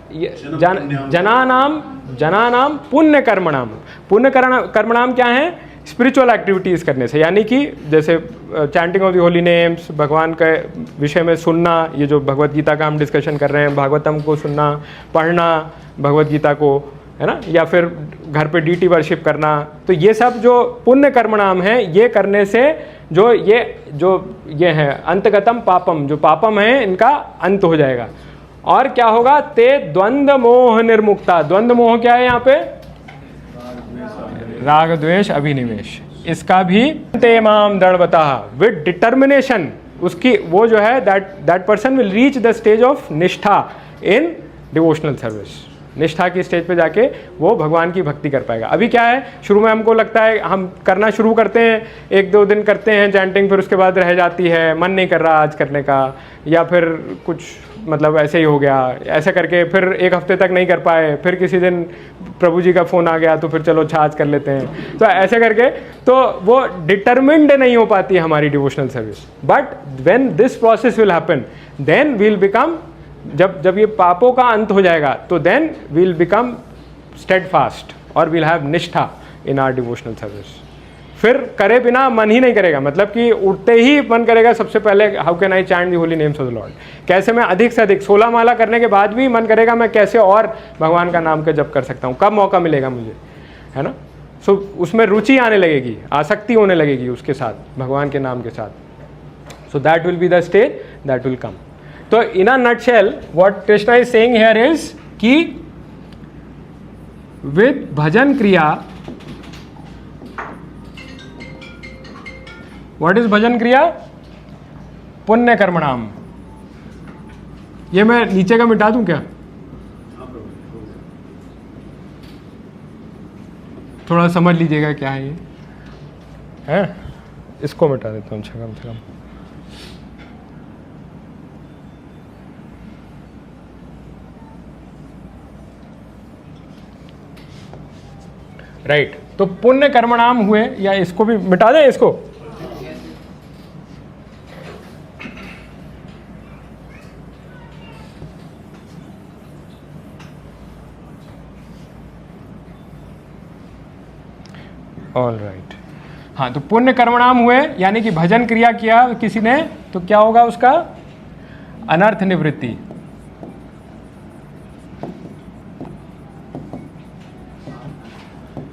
जनानाम पुण्य कर्मणाम। पुण्य कर्मणाम क्या है स्पिरिचुअल एक्टिविटीज़ करने से, यानी कि जैसे chanting of the holy names, भगवान के विषय में सुनना, ये जो भगवत गीता का हम डिस्कशन कर रहे हैं, भागवतम को सुनना, पढ़ना भगवत गीता को, है ना, या फिर घर पे डीटी वर्शिप करना, तो ये सब जो पुण्य कर्म नाम है, ये करने से जो ये है अंतगतम पापम, जो पापम है इनका अंत हो जाएगा। और क्या होगा, ते द्वंद्व मोह निर्मुक्ता। द्वंद्व मोह क्या है यहाँ पे, राग द्वेष अभिनिवेश, इसका भी ते माम दृढ़वता विद डिटर्मिनेशन, उसकी वो जो है that person will reach the stage of निष्ठा इन डिवोशनल सर्विस। निष्ठा की स्टेज पे जाके वो भगवान की भक्ति कर पाएगा। अभी क्या है, शुरू में हमको लगता है, हम करना शुरू करते हैं, 1-2 दिन करते हैं चैंटिंग, फिर उसके बाद रह जाती है, मन नहीं कर रहा आज करने का, या फिर कुछ मतलब ऐसे ही हो गया, ऐसे करके फिर 1 हफ्ते तक नहीं कर पाए, फिर किसी दिन प्रभु जी का फ़ोन आ गया तो फिर चलो अच्छा आज कर लेते हैं, तो ऐसे करके तो वो डिटर्मिन्ड नहीं हो पाती हमारी devotional service. But when this process will happen, then we'll become, जब ये पापों का अंत हो जाएगा तो देन वील बिकम स्टेडफास्ट और वील हैव निष्ठा इन आवर डिवोशनल सर्विस। फिर करे बिना मन ही नहीं करेगा, मतलब कि उठते ही मन करेगा सबसे पहले how can I chant the holy names of the Lord, कैसे मैं अधिक से अधिक 16 माला करने के बाद भी मन करेगा मैं कैसे और भगवान का नाम का जप कर सकता हूँ, कब मौका मिलेगा मुझे, है ना। सो उसमें रुचि आने लगेगी, आसक्ति होने लगेगी उसके साथ, भगवान के नाम के साथ। So that will be the stage that will come. तो in a nutshell what Krishna is saying here is कि with bhajan kriya, what is भजन क्रिया, पुण्य कर्मणाम। ये मैं नीचे का मिटा दूं क्या, थोड़ा समझ लीजिएगा क्या है ये, है, इसको मिटा देता हूँ कम से कम। राइट, तो पुण्य कर्मणाम हुए, या इसको भी मिटा दें इसको, ऑल राइट। हाँ, तो पुण्य कर्मणाम हुए यानी कि भजन क्रिया किया किसी ने, तो क्या होगा उसका, अनर्थ निवृत्ति।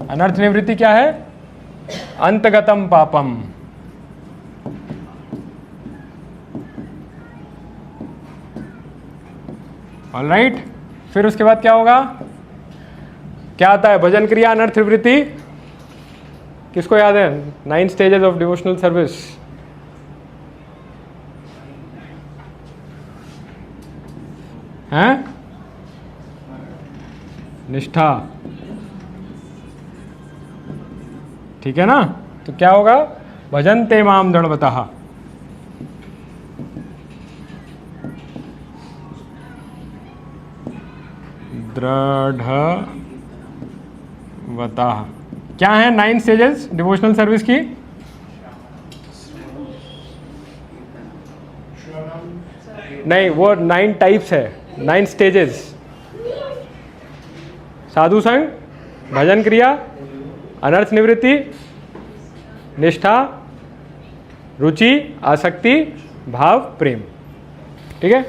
अनर्थ निवृत्ति क्या है, अंतगतम पापम। ऑल राइट, फिर उसके बाद क्या होगा, क्या आता है, भजन क्रिया अनर्थ निवृत्ति। किसको याद है, 9 स्टेजेस ऑफ डिवोशनल सर्विस। हैं, निष्ठा, ठीक है ना। तो क्या होगा, भजन्ते माम दृढ़वतः, दृढ़वतः। क्या है 9 स्टेजेस डिवोशनल सर्विस की, नहीं वो 9 टाइप्स है, 9 स्टेजेस। साधु संग, भजन क्रिया, अनर्थ निवृत्ति, निष्ठा, रुचि, आसक्ति, भाव, प्रेम। ठीक है,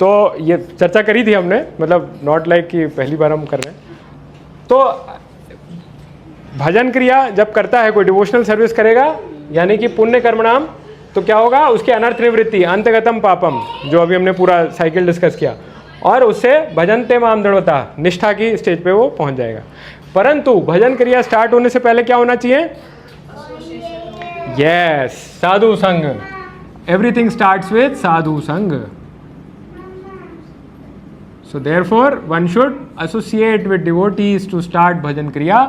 तो ये चर्चा करी थी हमने, मतलब नॉट लाइक कि पहली बार हम कर रहे हैं। तो भजन क्रिया जब करता है कोई, डिवोशनल सर्विस करेगा यानी कि पुण्य कर्मणाम, तो क्या होगा, उसके अनर्थ निवृत्ति, अंतगतम पापम, जो अभी हमने पूरा साइकिल डिस्कस किया, और उससे भजन्ते माम दृढ़वतः, निष्ठा की स्टेज पे वो पहुंच जाएगा। परंतु भजन क्रिया स्टार्ट होने से पहले क्या होना चाहिए, यस, साधु संग। एवरीथिंग स्टार्ट्स विद साधु संग। So therefore one should associate with devotees to start bhajan kriya,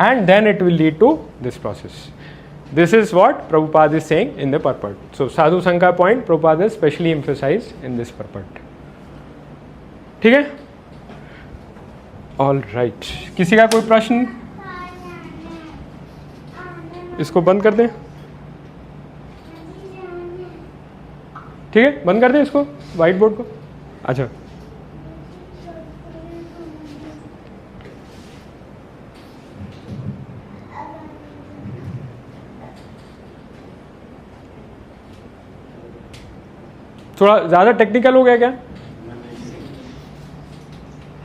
and then it will lead to this process. This is what Prabhupada is saying in the purport. So sadhu sangha का point Prabhupada has specially emphasized in this purport. ठीक है, all right. किसी का कोई प्रश्न, इसको बंद कर दें, ठीक है, बंद कर दें इसको, व्हाइट बोर्ड को। अच्छा, थोड़ा ज़्यादा टेक्निकल हो गया क्या?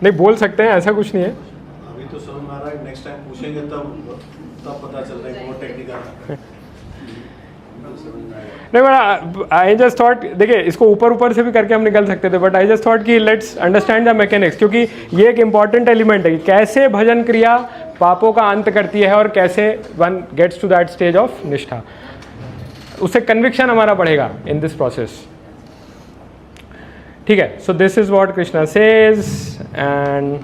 नहीं बोल सकते हैं, ऐसा कुछ नहीं है। अभी तो समझ में आ रहा है, नेक्स्ट टाइम पूछेंगे तब पता चल रहा है बहुत टेक्निकल। नहीं बट आई जस्ट थॉट, देखिए इसको ऊपर ऊपर से भी करके हम निकल सकते थे, बट आई जस्ट थॉट कि लेट्स अंडरस्टैंड द मैकेनिक्स, क्योंकि ये एक इंपॉर्टेंट एलिमेंट है कि कैसे भजन क्रिया पापों का अंत करती है और कैसे one gets to that stage of निष्ठा। उससे कन्विक्शन हमारा बढ़ेगा इन दिस प्रोसेस। ठीक है, so this is what Krishna says and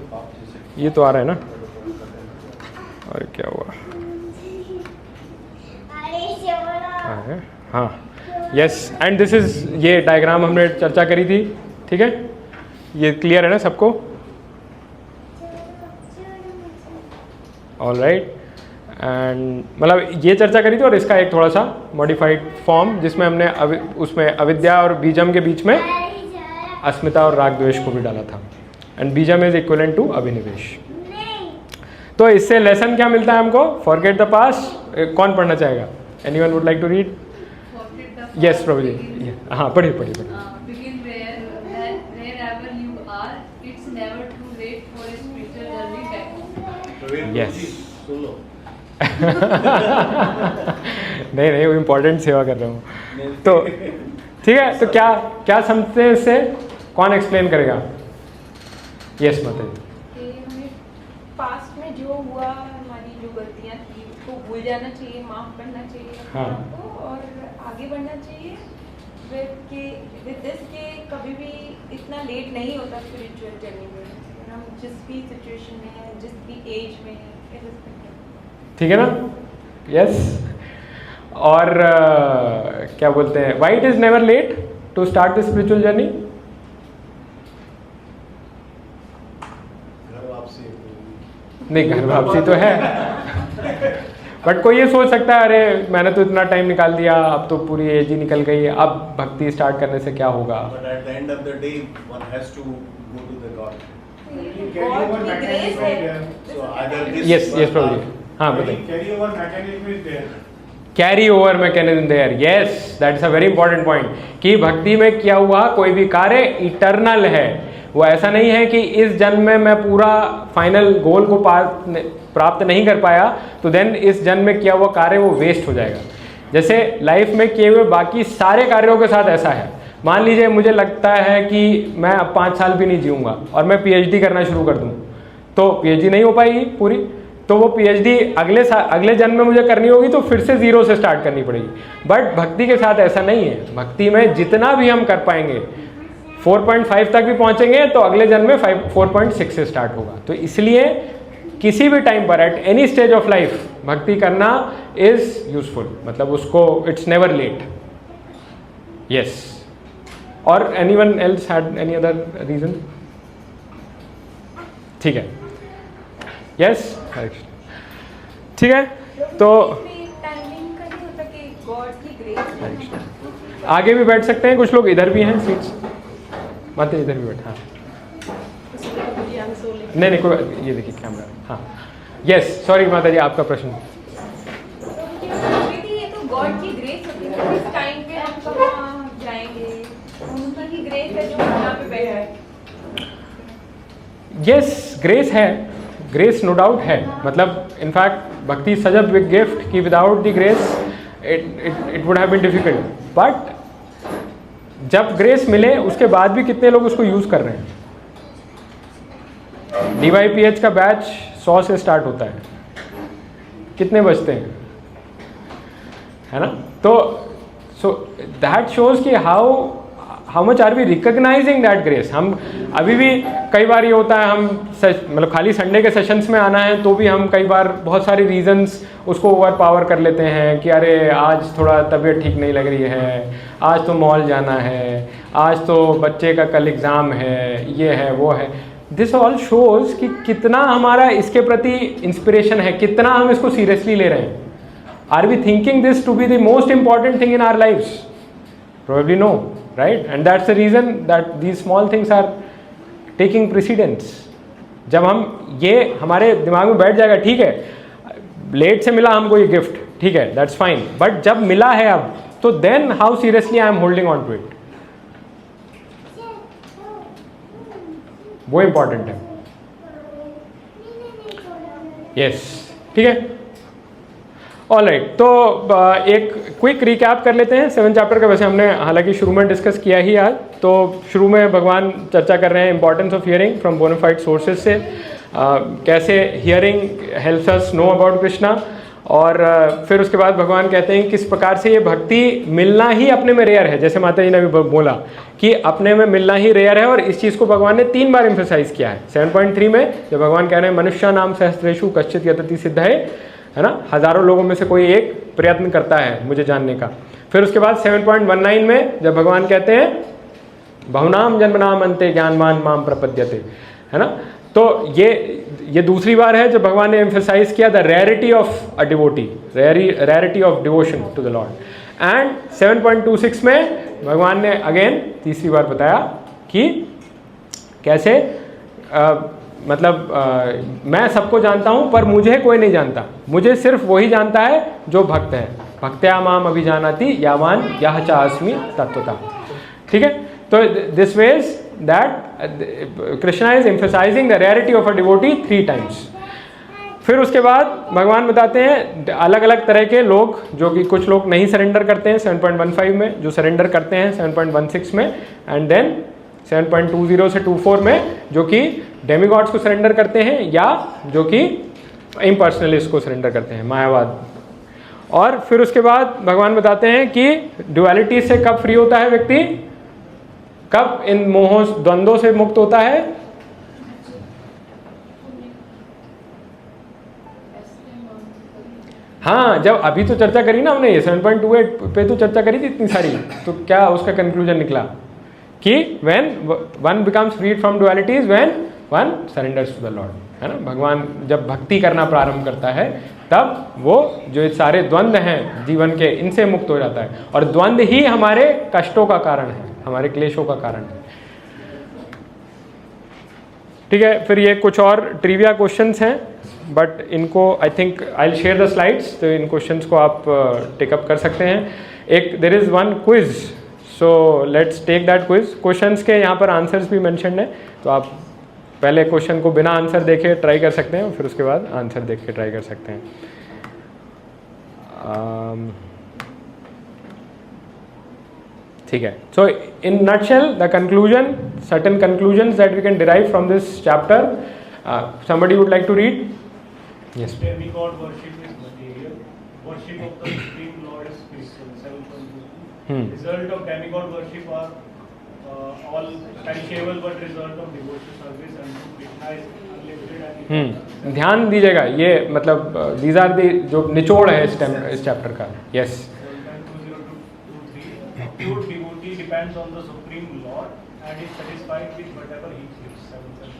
ये तो आ रहा है ना, और क्या हुआ? हाँ यस, एंड दिस इज, ये डायग्राम हमने चर्चा करी थी, ठीक है, ये क्लियर है ना सबको? ऑल राइट, एंड मतलब ये चर्चा करी थी और इसका एक थोड़ा सा मॉडिफाइड फॉर्म जिसमें हमने उसमें अविद्या और बीजम के बीच में अस्मिता और राग द्वेष को भी डाला था, and bijam is equivalent to abhinivesha. तो इससे लेसन क्या मिलता है हमको? Forget the past. कौन पढ़ना चाहेगा? Anyone would like to read? Yes प्रभु जी, हाँ पढ़िए पढ़िए पढ़िए। Begin wherever you are, it's never too late for a spiritual journey back. Yes सुन लो। नहीं वो इम्पोर्टेंट सेवा कर रहा हूँ तो ठीक है। तो क्या क्या समझते हैं इससे? कौन एक्सप्लेन करेगा? यस माता जी। हमें पास्ट में जो हुआ, हमारी जो गलतियाँ थी उसको भूल जाना चाहिए, माफ करना चाहिए हाँ। हमको, और आगे बढ़ना चाहिए विद दिस के कभी भी इतना लेट नहीं होता स्पिरिचुअल जर्नी में। हम जिस भी सिचुएशन में हैं, जिस भी एज में हैं, ठीक है ना? यस। और क्या बोलते हैं, why it is never late to start the spiritual journey? नहीं, घर वापसी तो है बट कोई ये सोच सकता है अरे मैंने तो इतना टाइम निकाल दिया, अब तो पूरी एज ही निकल गई है, अब भक्ति स्टार्ट करने से क्या होगा? But at the end of the day, one has to go to the God. God की ग्रेस है। So either this yes yes प्रभु जी, हाँ बताइए। Carry over mechanism is there. Carry over mechanism there, yes that is a very important point, कि भक्ति में किया हुआ कोई भी कार्य इटर्नल है। वो ऐसा नहीं है कि इस जन्म में मैं पूरा फाइनल गोल को प्राप्त नहीं कर पाया तो देन इस जन्म में किया हुआ कार्य वो वेस्ट हो जाएगा। जैसे लाइफ में किए हुए बाकी सारे कार्यों के साथ ऐसा है। मान लीजिए मुझे लगता है कि मैं अब 5 साल भी नहीं जीऊँगा और मैं PhD करना शुरू कर दूँ, तो PhD नहीं हो पाएगी पूरी, तो वो PhD अगले जन्म में मुझे करनी होगी, तो फिर से 0 से स्टार्ट करनी पड़ेगी। बट भक्ति के साथ ऐसा नहीं है। भक्ति में जितना भी हम कर पाएंगे, 4.5 तक भी पहुंचेंगे तो अगले जन्म में 4.6 से स्टार्ट होगा। तो इसलिए किसी भी टाइम पर at any stage of life भक्ति करना इज यूजफुल, मतलब उसको इट्स नेवर लेट। यस। और anyone else had any other reason? ठीक है, यस ठीक है। तो टाइमिंग का नहीं होता कि गॉड की ग्रेस। आगे भी बैठ सकते हैं, कुछ लोग इधर भी हैं सीट्स, माते इधर भी बैठ। हाँ नहीं कोई, ये देखिए कैमरा। हाँ यस, सॉरी माता जी, आपका प्रश्न। ये तो गॉड की ग्रेस होती है, इस टाइम पे हम कहाँ जाएंगे, उनकी ग्रेस है जो यहाँ पे बैठा है। यस ग्रेस है, ग्रेस नो डाउट है। मतलब in fact bhakti such a big gift कि without the grace it would have been difficult. But जब ग्रेस मिले उसके बाद भी कितने लोग उसको यूज कर रहे हैं? DYPH का बैच 100 से स्टार्ट होता है, कितने बचते हैं, है ना? तो सो दैट शोज कि how much are we recognising that grace. हम अभी भी कई बार ये होता है, हम मतलब खाली संडे के सेशंस में आना है तो भी हम कई बार बहुत सारे रीजंस उसको ओवर पावर कर लेते हैं कि अरे आज थोड़ा तबीयत ठीक नहीं लग रही है, आज तो मॉल जाना है, आज तो बच्चे का कल एग्ज़ाम है, ये है वो है। दिस ऑल शोज कि कितना हमारा इसके प्रति इंस्पिरेशन है, कितना हम इसको सीरियसली ले रहे हैं। Are we thinking this to be the most important thing in our lives? Probably no, right? And that's the reason that these small things are taking precedence. जब हम ये हमारे दिमाग में बैठ जाएगा, ठीक है लेट से मिला हमको ये गिफ्ट, ठीक है दैट्स फाइन, बट जब मिला है अब तो then how seriously I am holding on to it. वो इम्पॉर्टेंट है। यस, ठीक है, ऑलराइट। तो एक क्विक रिकैप कर लेते हैं 7 चैप्टर का। वैसे हमने हालांकि शुरू में डिस्कस किया ही आज। तो शुरू में भगवान चर्चा कर रहे हैं importance of hearing from bona fide sources से, कैसे hearing helps us know about Krishna, और फिर उसके बाद भगवान कहते हैं किस प्रकार से ये भक्ति मिलना ही अपने में रेयर है। जैसे माता जी ने अभी बोला कि अपने में मिलना ही रेयर है, और इस चीज़ को भगवान ने 3 बार एम्फेसाइज किया है। 7.3 में जब भगवान कह रहे हैं मनुष्य नाम सहस्रेषु कश्चित यतति सिद्ध है ना, हजारों लोगों में से कोई एक प्रयत्न करता है मुझे जानने का। फिर उसके बाद 7.19 में जब भगवान कहते हैं बहुनाम जन्मनाम अंते ज्ञानवान माम प्रपद्यते, है ना, तो ये दूसरी बार है जब भगवान ने एम्फेसाइज किया the rarity of a devotee, rarity of devotion to the lord. And 7.26 में भगवान ने अगेन तीसरी बार बताया कि कैसे मैं सबको जानता हूं पर मुझे कोई नहीं जानता, मुझे सिर्फ वही जानता है जो भक्त है। भक्त्या माम अभिजानाति यावान यह च अस्मि तत्वतः, ठीक है। तो this ways that Krishna is emphasizing the rarity of a devotee 3 times। फिर उसके बाद भगवान बताते हैं अलग अलग तरह के लोग, जो कि कुछ लोग नहीं सरेंडर करते हैं 7.15 में, जो सरेंडर करते हैं 7.16 में, एंड देन 7.20 से 24 में जो कि डेमीगॉड्स को सरेंडर करते हैं या जो कि इम्पर्सनलिस्ट को सरेंडर करते हैं, मायावाद। और फिर उसके बाद भगवान बताते हैं कि ड्युअलिटी से कब फ्री होता है व्यक्ति, कब इन मोहों द्वंद्वों से मुक्त होता है। हाँ, जब अभी तो चर्चा करी ना हमने, ये 7.28 पे तो चर्चा करी थी इतनी सारी, तो क्या उसका कंक्लूजन निकला कि when one becomes freed from dualities when one surrenders to the Lord, है ना। भगवान जब भक्ति करना प्रारंभ करता है तब वो जो सारे द्वंद्व हैं जीवन के, इनसे मुक्त हो जाता है। और द्वंद्व ही हमारे कष्टों का कारण है, हमारे क्लेशों का कारण है, ठीक है। फिर ये कुछ और ट्रिविया क्वेश्चंस हैं, बट इनको I think I will share the slides, तो इन क्वेश्चंस को आप टेकअप कर सकते हैं। एक there is one quiz, so let's take that quiz. Questions के यहाँ पर आंसर्स भी मेंशन्ड हैं, तो आप पहले क्वेश्चन को बिना आंसर देखे ट्राई कर सकते हैं, फिर उसके बाद आंसर देख के ट्राई कर सकते हैं। ठीक है, so in nutshell the conclusion, certain conclusions that we can derive from this chapter, somebody would like to read? Yes. Demigod worship is material. Worship of the Supreme Lord is spiritual. 7.2. Result of demigod worship are all perishable, but result of devotional service and Krishna is unlimited and ध्यान दीजिएगा, ये मतलब these are the जो निचोड़ है इस chapter का। Yes. 7.20 to 3. Pure devotee depends on the Supreme Lord and is satisfied with whatever he gives. 7.20.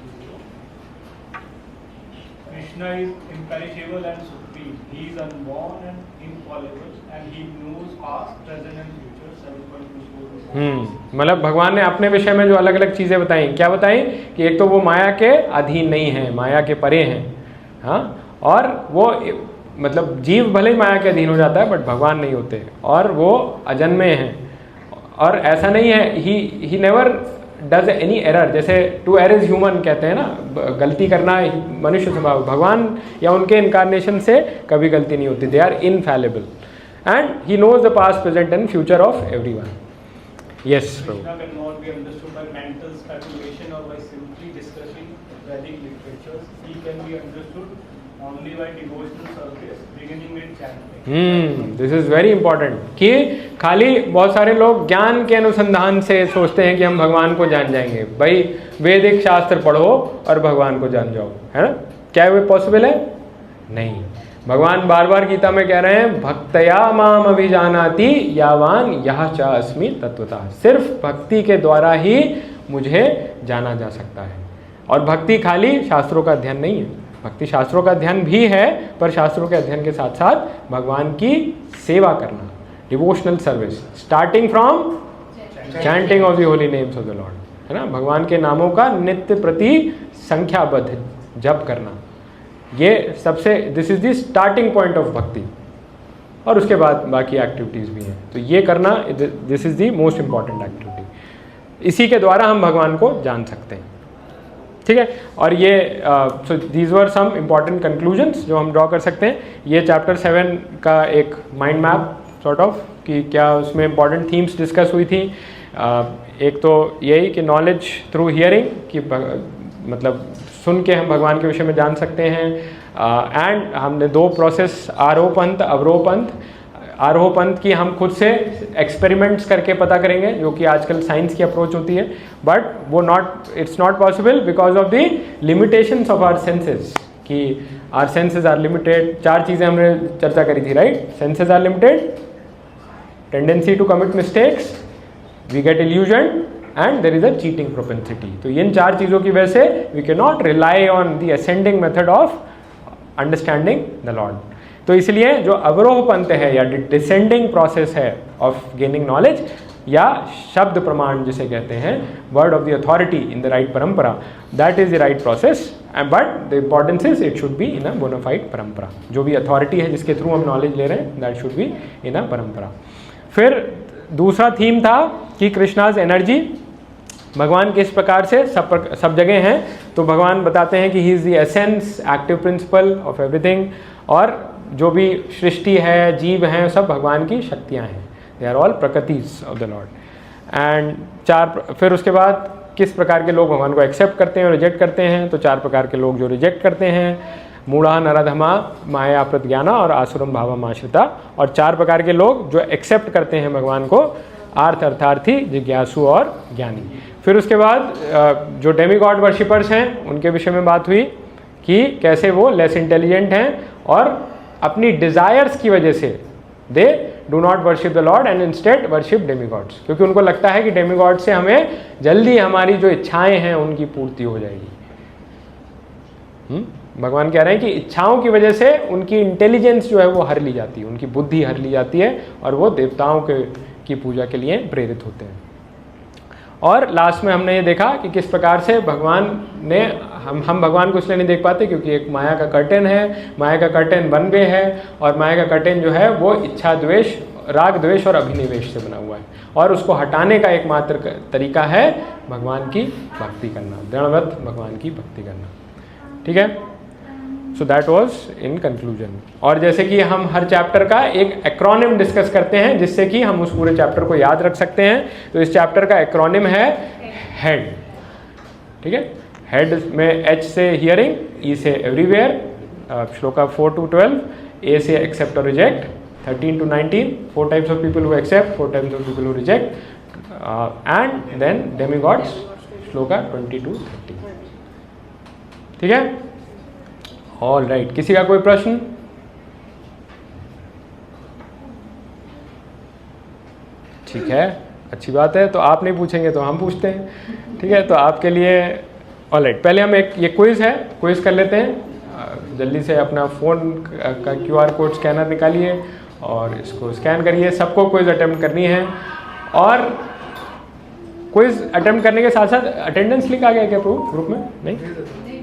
Krishna is imperishable and supreme. He is unborn and infallible, and he knows past, present and future. 7.24. मतलब भगवान ने अपने विषय में जो अलग अलग चीज़ें बताई, क्या बताई कि एक तो वो माया के अधीन नहीं है, माया के परे हैं, हाँ, और वो मतलब जीव भले ही माया के अधीन हो जाता है बट भगवान नहीं होते, और वो अजन्मे हैं। और ऐसा नहीं है, he never does any error, जैसे टू एरर इज ह्यूमन कहते हैं ना, गलती करना मनुष्य स्वभाव, भगवान या उनके इनकारनेशन से कभी गलती नहीं होती। They are infallible and he knows the past, present and future of everyone. Yes प्रभु। Krishna cannot be understood by mental speculation or by simply discussing Vedic literatures. He can be understood only by devotional service, beginning with chanting. This is very important कि खाली बहुत सारे लोग ज्ञान के अनुसंधान से सोचते हैं कि हम भगवान को जान जाएंगे। भाई वैदिक शास्त्र पढ़ो और भगवान को जान जाओ, है ना। क्या वो पॉसिबल है? नहीं। भगवान बार बार गीता में कह रहे हैं भक्तया माम अभिजानाति यावान यह च अस्मि तत्वतः। सिर्फ भक्ति के द्वारा ही मुझे जाना जा सकता है। और भक्ति खाली शास्त्रों का अध्ययन नहीं है, भक्ति शास्त्रों का अध्ययन भी है, पर शास्त्रों के अध्ययन के साथ साथ भगवान की सेवा करना, devotional service, starting from chanting of the holy names of the lord, है ना। भगवान के नामों का नित्य प्रति संख्याबद्ध जप करना, ये सबसे this is the starting point of भक्ति। और उसके बाद बाकी एक्टिविटीज़ भी हैं, तो ये करना this is the most important activity. इसी के द्वारा हम भगवान को जान सकते हैं। ठीक है। और ये so these were some important conclusions जो हम ड्रॉ कर सकते हैं। ये चैप्टर 7 का एक माइंड मैप सॉर्ट ऑफ कि क्या उसमें इम्पॉर्टेंट थीम्स डिस्कस हुई थी। एक तो यही कि नॉलेज थ्रू हियरिंग कि मतलब सुन के हम भगवान के विषय में जान सकते हैं। एंड हमने 2 प्रोसेस आरोह पंथ अवरोह पंथ। आरोह पंथ की हम खुद से एक्सपेरिमेंट्स करके पता करेंगे जो कि आजकल साइंस की अप्रोच होती है, बट वो it's not possible because of the limitations of our senses कि आवर सेंसेस आर लिमिटेड। 4 चीज़ें हमने चर्चा करी थी, right. Senses are limited, tendency to commit mistakes, we get illusion and there is a cheating propensity. तो इन 4 चीज़ों की वजह से we can not rely on the ascending method of understanding the lord. तो इसलिए जो अवरोह पंथ है या डिसेंडिंग प्रोसेस है ऑफ गेनिंग नॉलेज या शब्द प्रमाण जिसे कहते हैं, word of the authority in the right parampara, that is the right process. And but the importance is it should be in a bona fide parampara. जो भी अथॉरिटी है जिसके थ्रू हम नॉलेज ले रहे हैं, दैट शुड बी इन अ परंपरा। फिर दूसरा थीम था कि कृष्णाज एनर्जी, भगवान किस प्रकार से सब जगह हैं। तो भगवान बताते हैं कि he is the essence, active principle of everything. और जो भी सृष्टि है, जीव हैं, सब भगवान की शक्तियाँ हैं। दे आर ऑल प्रकृतिज ऑफ द लॉर्ड। एंड फिर उसके बाद किस प्रकार के लोग भगवान को एक्सेप्ट करते हैं और रिजेक्ट करते हैं। तो 4 प्रकार के लोग जो रिजेक्ट करते हैं, मूढ़ा, नराधमा, माया प्रज्ञाना और आसुरम भावम आश्रिता। और 4 प्रकार के लोग जो एक्सेप्ट करते हैं भगवान को, आर्थ, अर्थार्थी, जिज्ञासु और ज्ञानी। फिर उसके बाद जो डेमीगॉड वर्शिपर्स हैं उनके विषय में बात हुई कि कैसे वो लेस इंटेलिजेंट हैं और अपनी डिज़ायर्स की वजह से they do not worship the lord and instead worship demigods, क्योंकि उनको लगता है कि डेमीगॉड से हमें जल्दी हमारी जो इच्छाएं हैं उनकी पूर्ति हो जाएगी। भगवान कह रहे हैं कि इच्छाओं की वजह से उनकी इंटेलिजेंस जो है वो हर ली जाती है, उनकी बुद्धि हर ली जाती है और वो देवताओं की पूजा के लिए प्रेरित होते हैं। और लास्ट में हमने ये देखा कि किस प्रकार से भगवान ने हम भगवान को इसलिए नहीं देख पाते क्योंकि एक माया का कर्टेन है, माया का कर्टेन वन वे है। और माया का कर्टेन जो है वो इच्छा द्वेष, राग द्वेष और अभिनिवेश से बना हुआ है। और उसको हटाने का एकमात्र तरीका है भगवान की भक्ति करना, दृढ़वत भगवान की भक्ति करना। ठीक है। So that was in conclusion. और जैसे कि हम हर चैप्टर का एक एक्रोनिम डिस्कस करते हैं जिससे कि हम उस पूरे चैप्टर को याद रख सकते हैं, तो इस चैप्टर का एक्रोनिम है हेड। ठीक है। हेड में H से हियरिंग, E से एवरीवेयर, श्लोका 4 to 12, A से एक्सेप्ट और reject, 13 to 19, 4 types of people who accept, 4 types of people who reject, and then demigods, shloka 20 to 30। ठीक है। All right. किसी का कोई प्रश्न? ठीक है, अच्छी बात है। तो आप नहीं पूछेंगे तो हम पूछते हैं। ठीक है। तो आपके लिए ऑल राइट, पहले हम ये क्विज है, क्विज कर लेते हैं। जल्दी से अपना फ़ोन का QR कोड स्कैनर निकालिए और इसको स्कैन करिए। सबको क्विज अटेम्प्ट करनी है। और क्विज अटेम्प्ट करने के साथ साथ अटेंडेंस लिखा गया क्या ग्रुप में? नहीं।